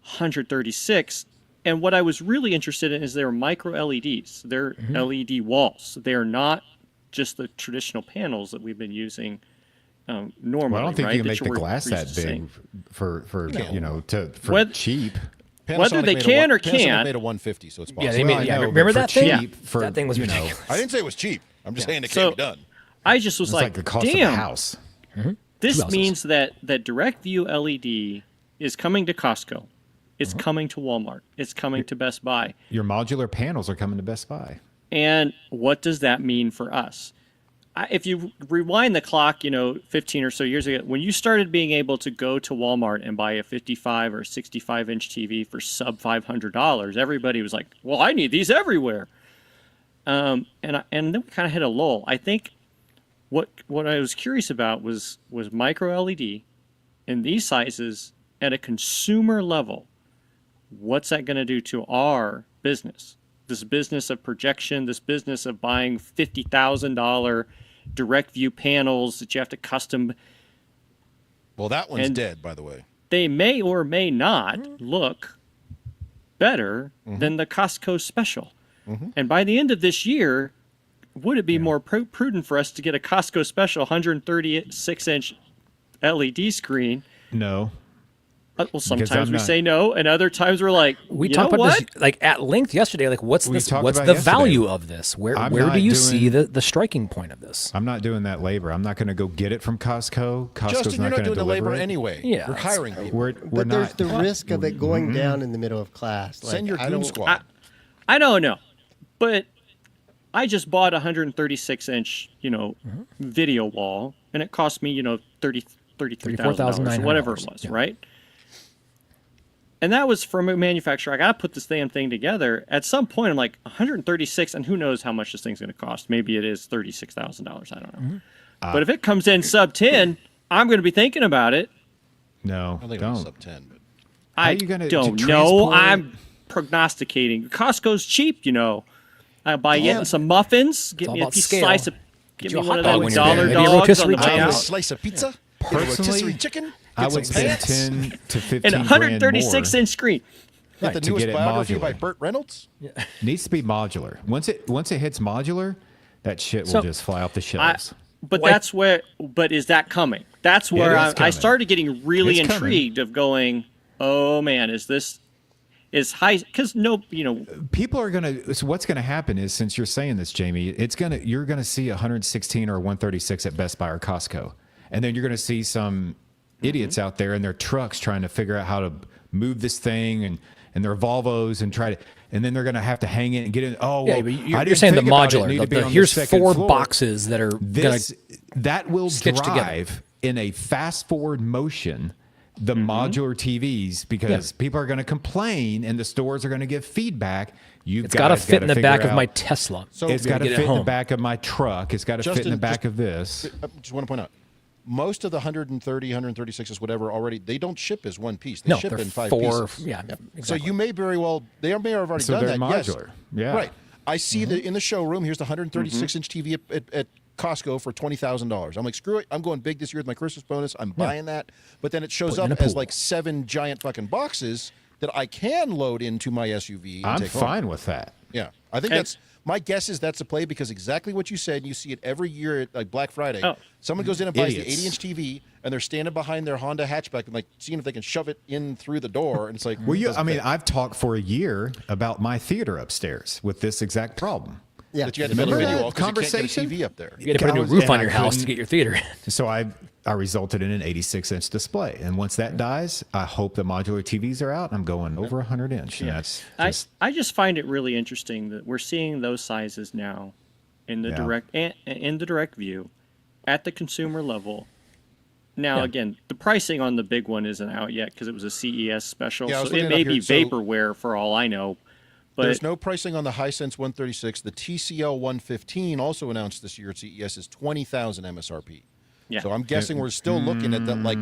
136. And what I was really interested in is they're micro LEDs. They're LED walls. They are not just the traditional panels that we've been using normally. Well, I don't think right? you can That make the we're glass that used to seeing. big for Whether- cheap. Whether they made a can or Panasonic can't- made a 150, so it's possible. Yeah, they Well, made. I Yeah, know, remember but that for thing? cheap, for, that thing was you know, ridiculous. I didn't say it was cheap. I'm just saying it So- can't be done. I just was It's like, like the cost of a damn, house. this houses. means that direct view LED is coming to Costco. It's coming to Walmart. It's coming to Best Buy. Your modular panels are coming to Best Buy. And what does that mean for us? If you rewind the clock, 15 or so years ago, when you started being able to go to Walmart and buy a 55 or 65-inch TV for sub $500, everybody was like, well, I need these everywhere. And then we kind of hit a lull. I think what I was curious about was micro LED in these sizes at a consumer level. What's that going to do to our business? This business of projection, this business of buying $50,000 direct view panels that you have to custom. Well, that one's And- dead, by the way. They may or may not look better than the Costco special. And by the end of this year, would it be more prudent for us to get a Costco special 136-inch LED screen? No. Well, sometimes I'm we not- say no, and other times we're like, We you talked know about what? this like at length yesterday. Like, what's We this? talked What's about the yesterday. value of this? Where I'm do not you see doing- the striking point of this? I'm not doing that labor. I'm not going to go get it from Costco. Costco's Justin, you're not not going to doing the deliver labor it. anyway. Yeah, We're that's- hiring people. We're But there's not. the risk of it going down in the middle of class. Like, Send your I goon don't- squad. I don't know, but I just bought a 136-inch, video wall, and it cost me, $33,000 or whatever it was, yeah. right? And that was from a manufacturer. I got to put this damn thing together. At some point, I'm like, 136, and who knows how much this thing's going to cost? Maybe it is $36,000. I don't know. But if it comes in sub 10, I'm going to be thinking about it. No, I think don't. it's sub 10. But I you gonna- to don't know. transport it? I'm prognosticating. Costco's cheap, I buy getting some muffins, get all me a about piece scale. slice of Give you me a one hot of dog them when you're dollar there. Maybe a dogs on rotisserie the way chicken. A out. slice of pizza, Personally, rotisserie chicken. I get would some spend pants, 10 to 15 And a grand 136-inch screen. Get Right, the to newest get it biography by modular. Burt Reynolds. Needs to be modular. Once it hits modular, that shit will So- just fly off the shelves. But What- that's where. But is that coming? That's where is I coming. started getting really It's coming. intrigued of going. Oh man, is high? Because People are gonna. So what's gonna happen is, since you're saying this, Jamie, you're gonna see 116 or 136 at Best Buy or Costco, and then you're gonna see some idiots out there in their trucks trying to figure out how to move this thing and their Volvos and try to. And then they're going to have to hang it and get in. Oh, well, Yeah, but I you're didn't saying the think about it. It modular. needed to be on the Here's second 4 floor. boxes that are going to That will stitch together. drive in a fast forward motion the modular TVs, because people are going to complain and the stores are going to give feedback. It's got to fit in the back of my Tesla. So It's got to get it fit in the home. back of my truck. It's got to fit in Justin, the back just- of this. Just want to point out, most of the 130, 136s, whatever, already they don't ship as one piece. They No, ship they're in 5 4. pieces. Yeah, So exactly. you may very well may have already So done they're that. Yes. modular. Yeah. Right. I see that in the showroom. Here's the 136-inch TV at Costco for $20,000. I'm like, screw it. I'm going big this year with my Christmas bonus. I'm buying that. But then it shows Put it in up a as pool. like 7 giant fucking boxes that I can load into my SUV. And I'm take fine home. with that. Yeah, I think And- that's my guess is that's a play, because exactly what you said. You see it every year at like Black Friday. Oh. Someone goes in and buys Idiots. the 80-inch TV, and they're standing behind their Honda hatchback and like seeing if they can shove it in through the door. And it's like, Well, doesn't fit. I've talked for a year about my theater upstairs with this exact problem. Yeah. That you had to build a Remember video that because you can't conversation? get a TV up there. You got to put a new And roof on I your house to couldn't- get your theater. So I resulted in an 86-inch display, and once that dies, I hope the modular TVs are out. I'm going over 100-inch, and that's just I just find it really interesting that we're seeing those sizes now in the Yeah. direct view at the consumer level. Now, again, the pricing on the big one isn't out yet because it was a CES special, Yeah, I was so it looking may it up be here. So- vaporware for all I know. But There's no pricing on the Hisense 136. The TCL 115, also announced this year at CES, is $20,000 MSRP. Yeah. So I'm guessing we're still looking at that like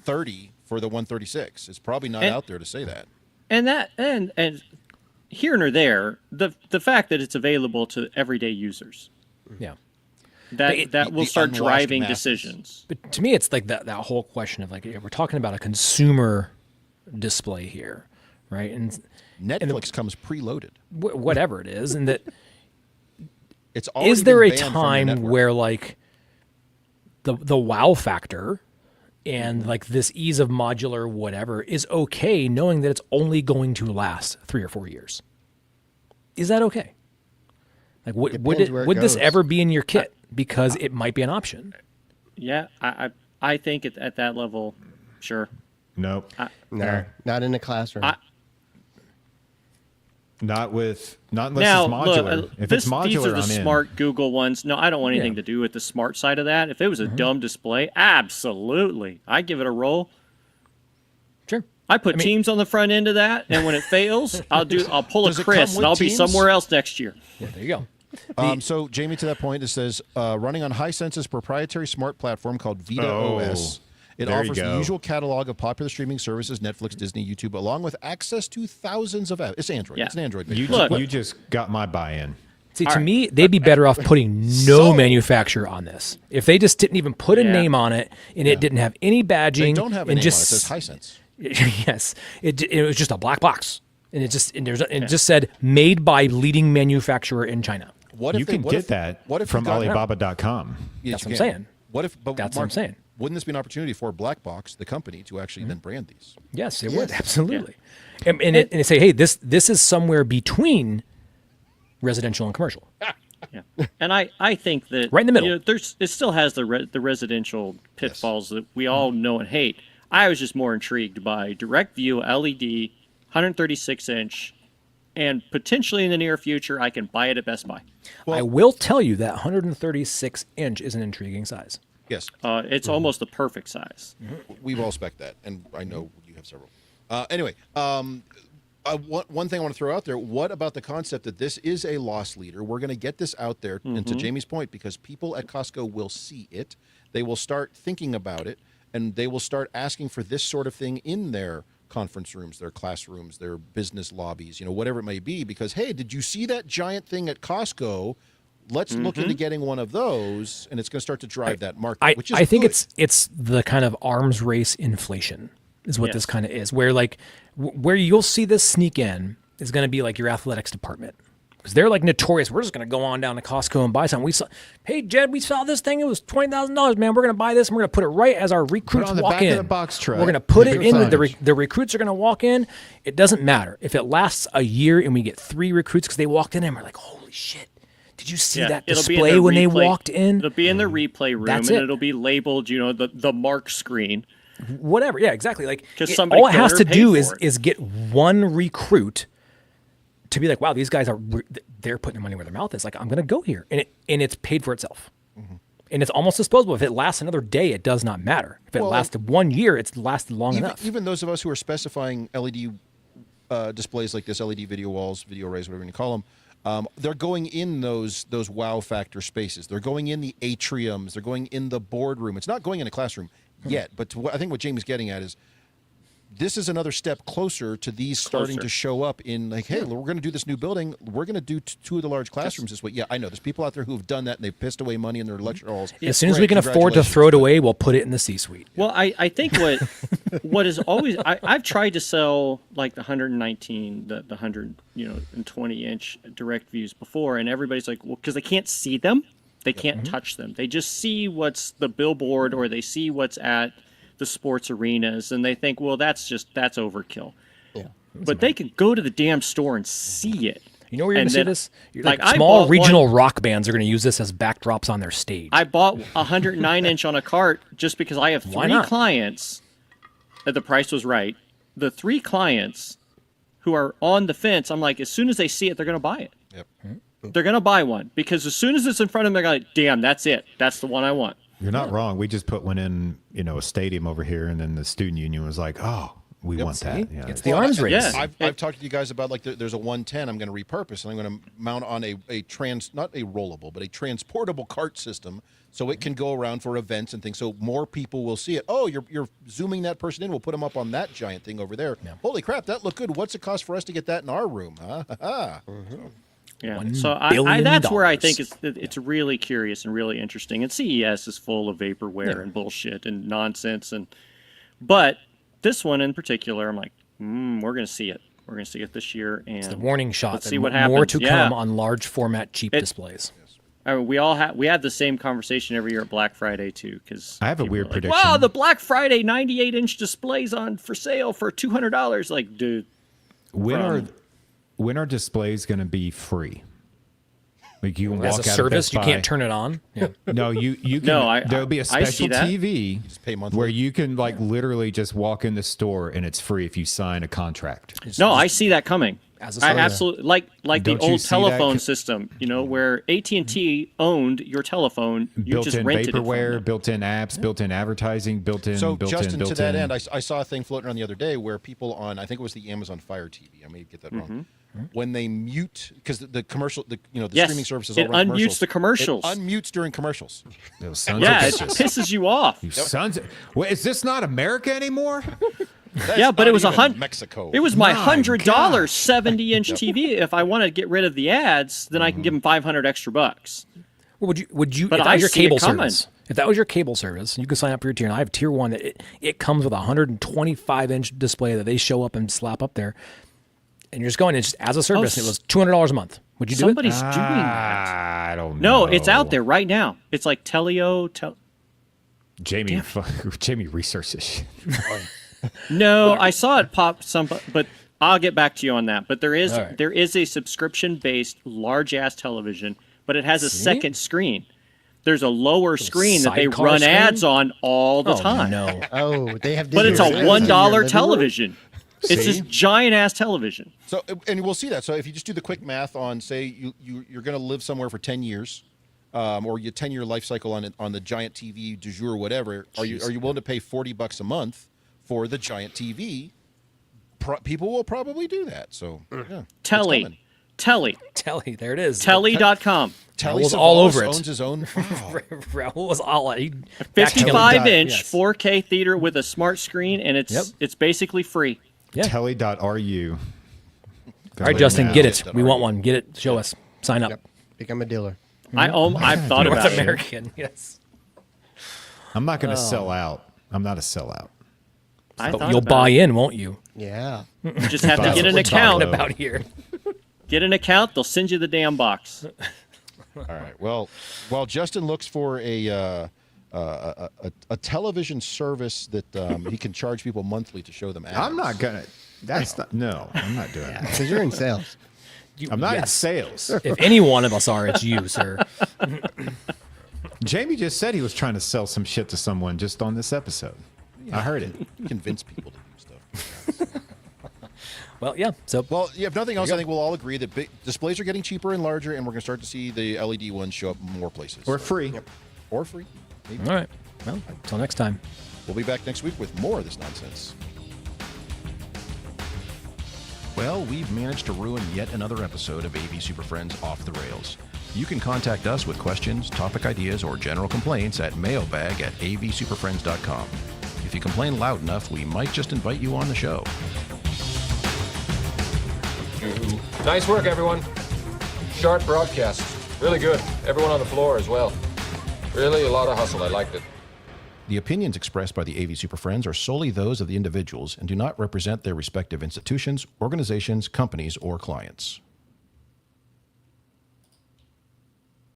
30 for the 136. It's probably not out there to say that. and here nor there, the fact that it's available to everyday users Yeah. that will the start unwashed driving masses. decisions. But to me, it's like that whole question of like, we're talking about a consumer display here, right? And Netflix comes preloaded. whatever it is, and that It's already is there been a banned from the time network. where like the wow factor and like this ease of modular whatever is okay, knowing that it's only going to last 3 or 4 years? Is that okay? Like would Depends where it would this goes. ever be in your kit, because it might be an option? Yeah, I think at that level, sure. nope. No, not in the classroom. Not unless Now, it's modular. look, If these it's modular, are the I'm in. smart Google ones. No, I don't want anything Yeah. to do with the smart side of that. If it was a dumb display, absolutely, I give it a roll. Sure. I put Teams on the front end of that, and when it fails, I'll pull a Does it Chris, come and I'll with be Teams? somewhere else next year. Yeah, there you go. So, Jamie, to that point, it says running on Hisense's proprietary smart platform called Vita Oh, OS. It there you offers the go. usual catalog of popular streaming services, Netflix, Disney, YouTube, along with access to thousands of apps. It's Android. Yeah. It's an Android. You, based Look. you just got my buy-in. See, to right. me, they'd be better off putting no manufacturer on this. If they just didn't even put a Yeah. name on it, and it didn't have any badging, They don't have a and name just on it. It says Hisense. yes, it was just a black box, and it just said made by leading manufacturer in China. What if You they- can what get if- that what if you from got- Alibaba.com. Yes, That's you what I'm can. saying. What if? But That's what I'm Mark, saying. Wouldn't this be an opportunity for Black Box, the company, to actually then brand these? Yes, it would absolutely, and it say, hey, this is somewhere between residential and commercial. Yeah, and I think that Right in the middle. it still has the residential pitfalls that we all know and hate. I was just more intrigued by direct view LED, 136-inch, and potentially in the near future, I can buy it at Best Buy. I will tell you that 136-inch is an intriguing size. Yes, It's almost the perfect size. we've all spec that, and I know you have several. Anyway, one thing I want to throw out there: what about the concept that this is a loss leader? We're going to get this out there, and to Jamie's point, because people at Costco will see it, they will start thinking about it, and they will start asking for this sort of thing in their conference rooms, their classrooms, their business lobbies, whatever it may be. Because hey, did you see that giant thing at Costco? Let's look into getting one of those, and it's going to start to drive that market. I Which is think good. it's the kind of arms race inflation is what this Yes. kind of is. Where like where you'll see this sneak in is going to be like your athletics department. Because they're like notorious. We're just going to go on down to Costco and buy something. Hey, Jed, we saw this thing. It was $20,000, man. We're going to buy this and we're going to put it right as our recruits on the walk back in. of the box truck. We're going to put it Big in. signage. The recruits are going to walk in. It doesn't matter. If it lasts a year and we get 3 recruits because they walked in and we're like, holy shit. Did you see that it'll be in display the when they replay- walked in? It'll be in the replay room, That's and it. it'll be labeled, the mark screen. Whatever. Yeah, exactly. Like 'Cause somebody all it has better to pay do for it. is get one recruit to be like, wow, these guys they're putting their money where their mouth is. Like, I'm going to go here, and it's paid for itself, and it's almost disposable. If it lasts another day, it does not matter. If it Well, lasted 1 year, it's lasted long enough. Even those of us who are specifying LED displays like this, LED video walls, video arrays, whatever you call them, they're going in those wow factor spaces. They're going in the atriums. They're going in the boardroom. It's not going in a classroom yet, but I think what Jamie's getting at is this is another step closer to these starting to Closer. show up in like, hey, we're going to do this new building. We're going to do 2 of the large classrooms this way. Yeah, I know. There's people out there who have done that and they've pissed away money in their lecture halls. As soon as Great, we can afford to congratulations. throw it away, we'll put it in the C-suite. Well, I think what is always I've tried to sell like the 119, the 120 inch direct views before, and everybody's like, well, because they can't see them, they can't touch them. They just see what's the billboard or they see what's at the sports arenas, and they think, well, that's overkill. Yeah. But they can go to the damn store and see it. You know where you're going And to see then, this? like, I Small bought regional one- rock bands are going to use this as backdrops on their stage. I bought a 109 inch on a cart just because I have Why 3 not? clients that the price was right. The 3 clients who are on the fence, I'm like, as soon as they see it, they're going to buy it. Yep. They're going to buy one because as soon as it's in front of them, they're like, damn, that's it. That's the one I want. You're not wrong. We just put one in, a stadium over here, and then the student union was like, "Oh, we want that." Yeah. It's the arms race. Yeah. I've talked to you guys about like there's a 110 I'm going to repurpose and I'm going to mount on a not a rollable but a transportable cart system so it can go around for events and things so more people will see it. Oh, you're zooming that person in. We'll put them up on that giant thing over there. Holy crap, that looked good. What's it cost for us to get that in our room? Huh? Yeah. $1 So billion. that's where I think it's really curious and really interesting. And CES is full of vaporware and bullshit and nonsense. But this one in particular, I'm like, we're going to see it. We're going to see it this year. And The warning shot. Let's that see what more happens. to Yeah. come on large format cheap displays. I mean, we have the same conversation every year at Black Friday too, because I have a weird prediction. Wow, the Black Friday 98 inch displays on for sale for $200. Like, dude, When are displays going to be free? Like you can walk As a out of service, Best you Buy. can't turn it on. Yeah. No, you can. No, there'll be a I see special that. TV pay monthly. where you can like literally just walk in the store and it's free if you sign a contract. no, I see that coming. As a I service. absolutely like the Don't you old see that? telephone system, where AT&T owned your telephone. You just Built-in rented it from vaporware, them. built-in apps, built-in advertising, built-in. So built-in, Justin, to built-in. that end, I saw a thing floating around the other day where people on I think it was the Amazon Fire TV. I may get that wrong. When they mute because the commercial, the Yes, streaming services it all run unmutes the commercials. It unmutes during commercials. Those sons Yeah, of it bitches. pisses you off. You sons. Wait, is this not America anymore? That's Yeah, but not it was even 100. Mexico. It was my My $100 God. 70-inch TV. If I want to get rid of the ads, then I can give them 500 extra bucks. Well, would you? But If that I was your see it cable coming. service, if that was your cable service, you could sign up for your tier. And I have tier 1 that it comes with a 125-inch display that they show up and slap up there, and you're just going. It's just as a service. And it was $200 a month. Would you do it? Somebody's doing that. I don't know. No, it's out there right now. It's like Teleo. Jamie, Jamie researches shit. No, I saw it pop some, but I'll get back to you on that. But there is All right. a subscription-based large-ass television, but it has a second screen. There's a lower screen that they sidecar run screen? ads on all the Oh time. no! Oh, they have. But it's a digital screens in your $1 living room? television. It's this See? giant-ass television. So, and we'll see that. So, if you just do the quick math on, say, you're going to live somewhere for 10 years, or your 10-year life cycle on the giant TV du jour, whatever, are you willing to pay $40 a month for the giant TV? People will probably do that. So, yeah, it's coming. Telly, Telly, there it is. telly.com. Telly was all Savalas over it. owns his own. Wow. Raul was all 55-inch Yes. 4K theater with a smart screen, and it's basically free. Yeah. Telly.ru. All right, Justin, get it. Yes, We want one. Get it. Show us. Sign up. Yep. Become a dealer. I've thought North about it. American, yes. I'm not going to sell out. I'm not a sellout. But you'll buy in, won't you? Yeah. You just have to That's get what an we're account. talking About here. Get an account. They'll send you the damn box. All right. Well, while Justin looks for a television service that he can charge people monthly to show them ads. I'm not going to. That's not. No, I'm not doing that. Because you're in sales. I'm not in Yes. sales. If any one of us are, it's you, sir. Jamie just said he was trying to sell some shit to someone just on this episode. I heard it. Convince people to do stuff. Well, yeah. So Well, yeah, if nothing else, I think we'll all agree that big displays are getting cheaper and larger, and we're going to start to see the LED ones show up more places. Or free. Or free. Maybe. all right. Well, until next time. We'll be back next week with more of this nonsense. Well, we've managed to ruin yet another episode of AV SuperFriends Off the Rails. You can contact us with questions, topic ideas, or general complaints at mailbag@avsuperfriends.com. If you complain loud enough, we might just invite you on the show. Nice work, everyone. Sharp broadcast. Really good. Everyone on the floor as well. Really a lot of hustle. I liked it. The opinions expressed by the AV SuperFriends are solely those of the individuals and do not represent their respective institutions, organizations, companies, or clients.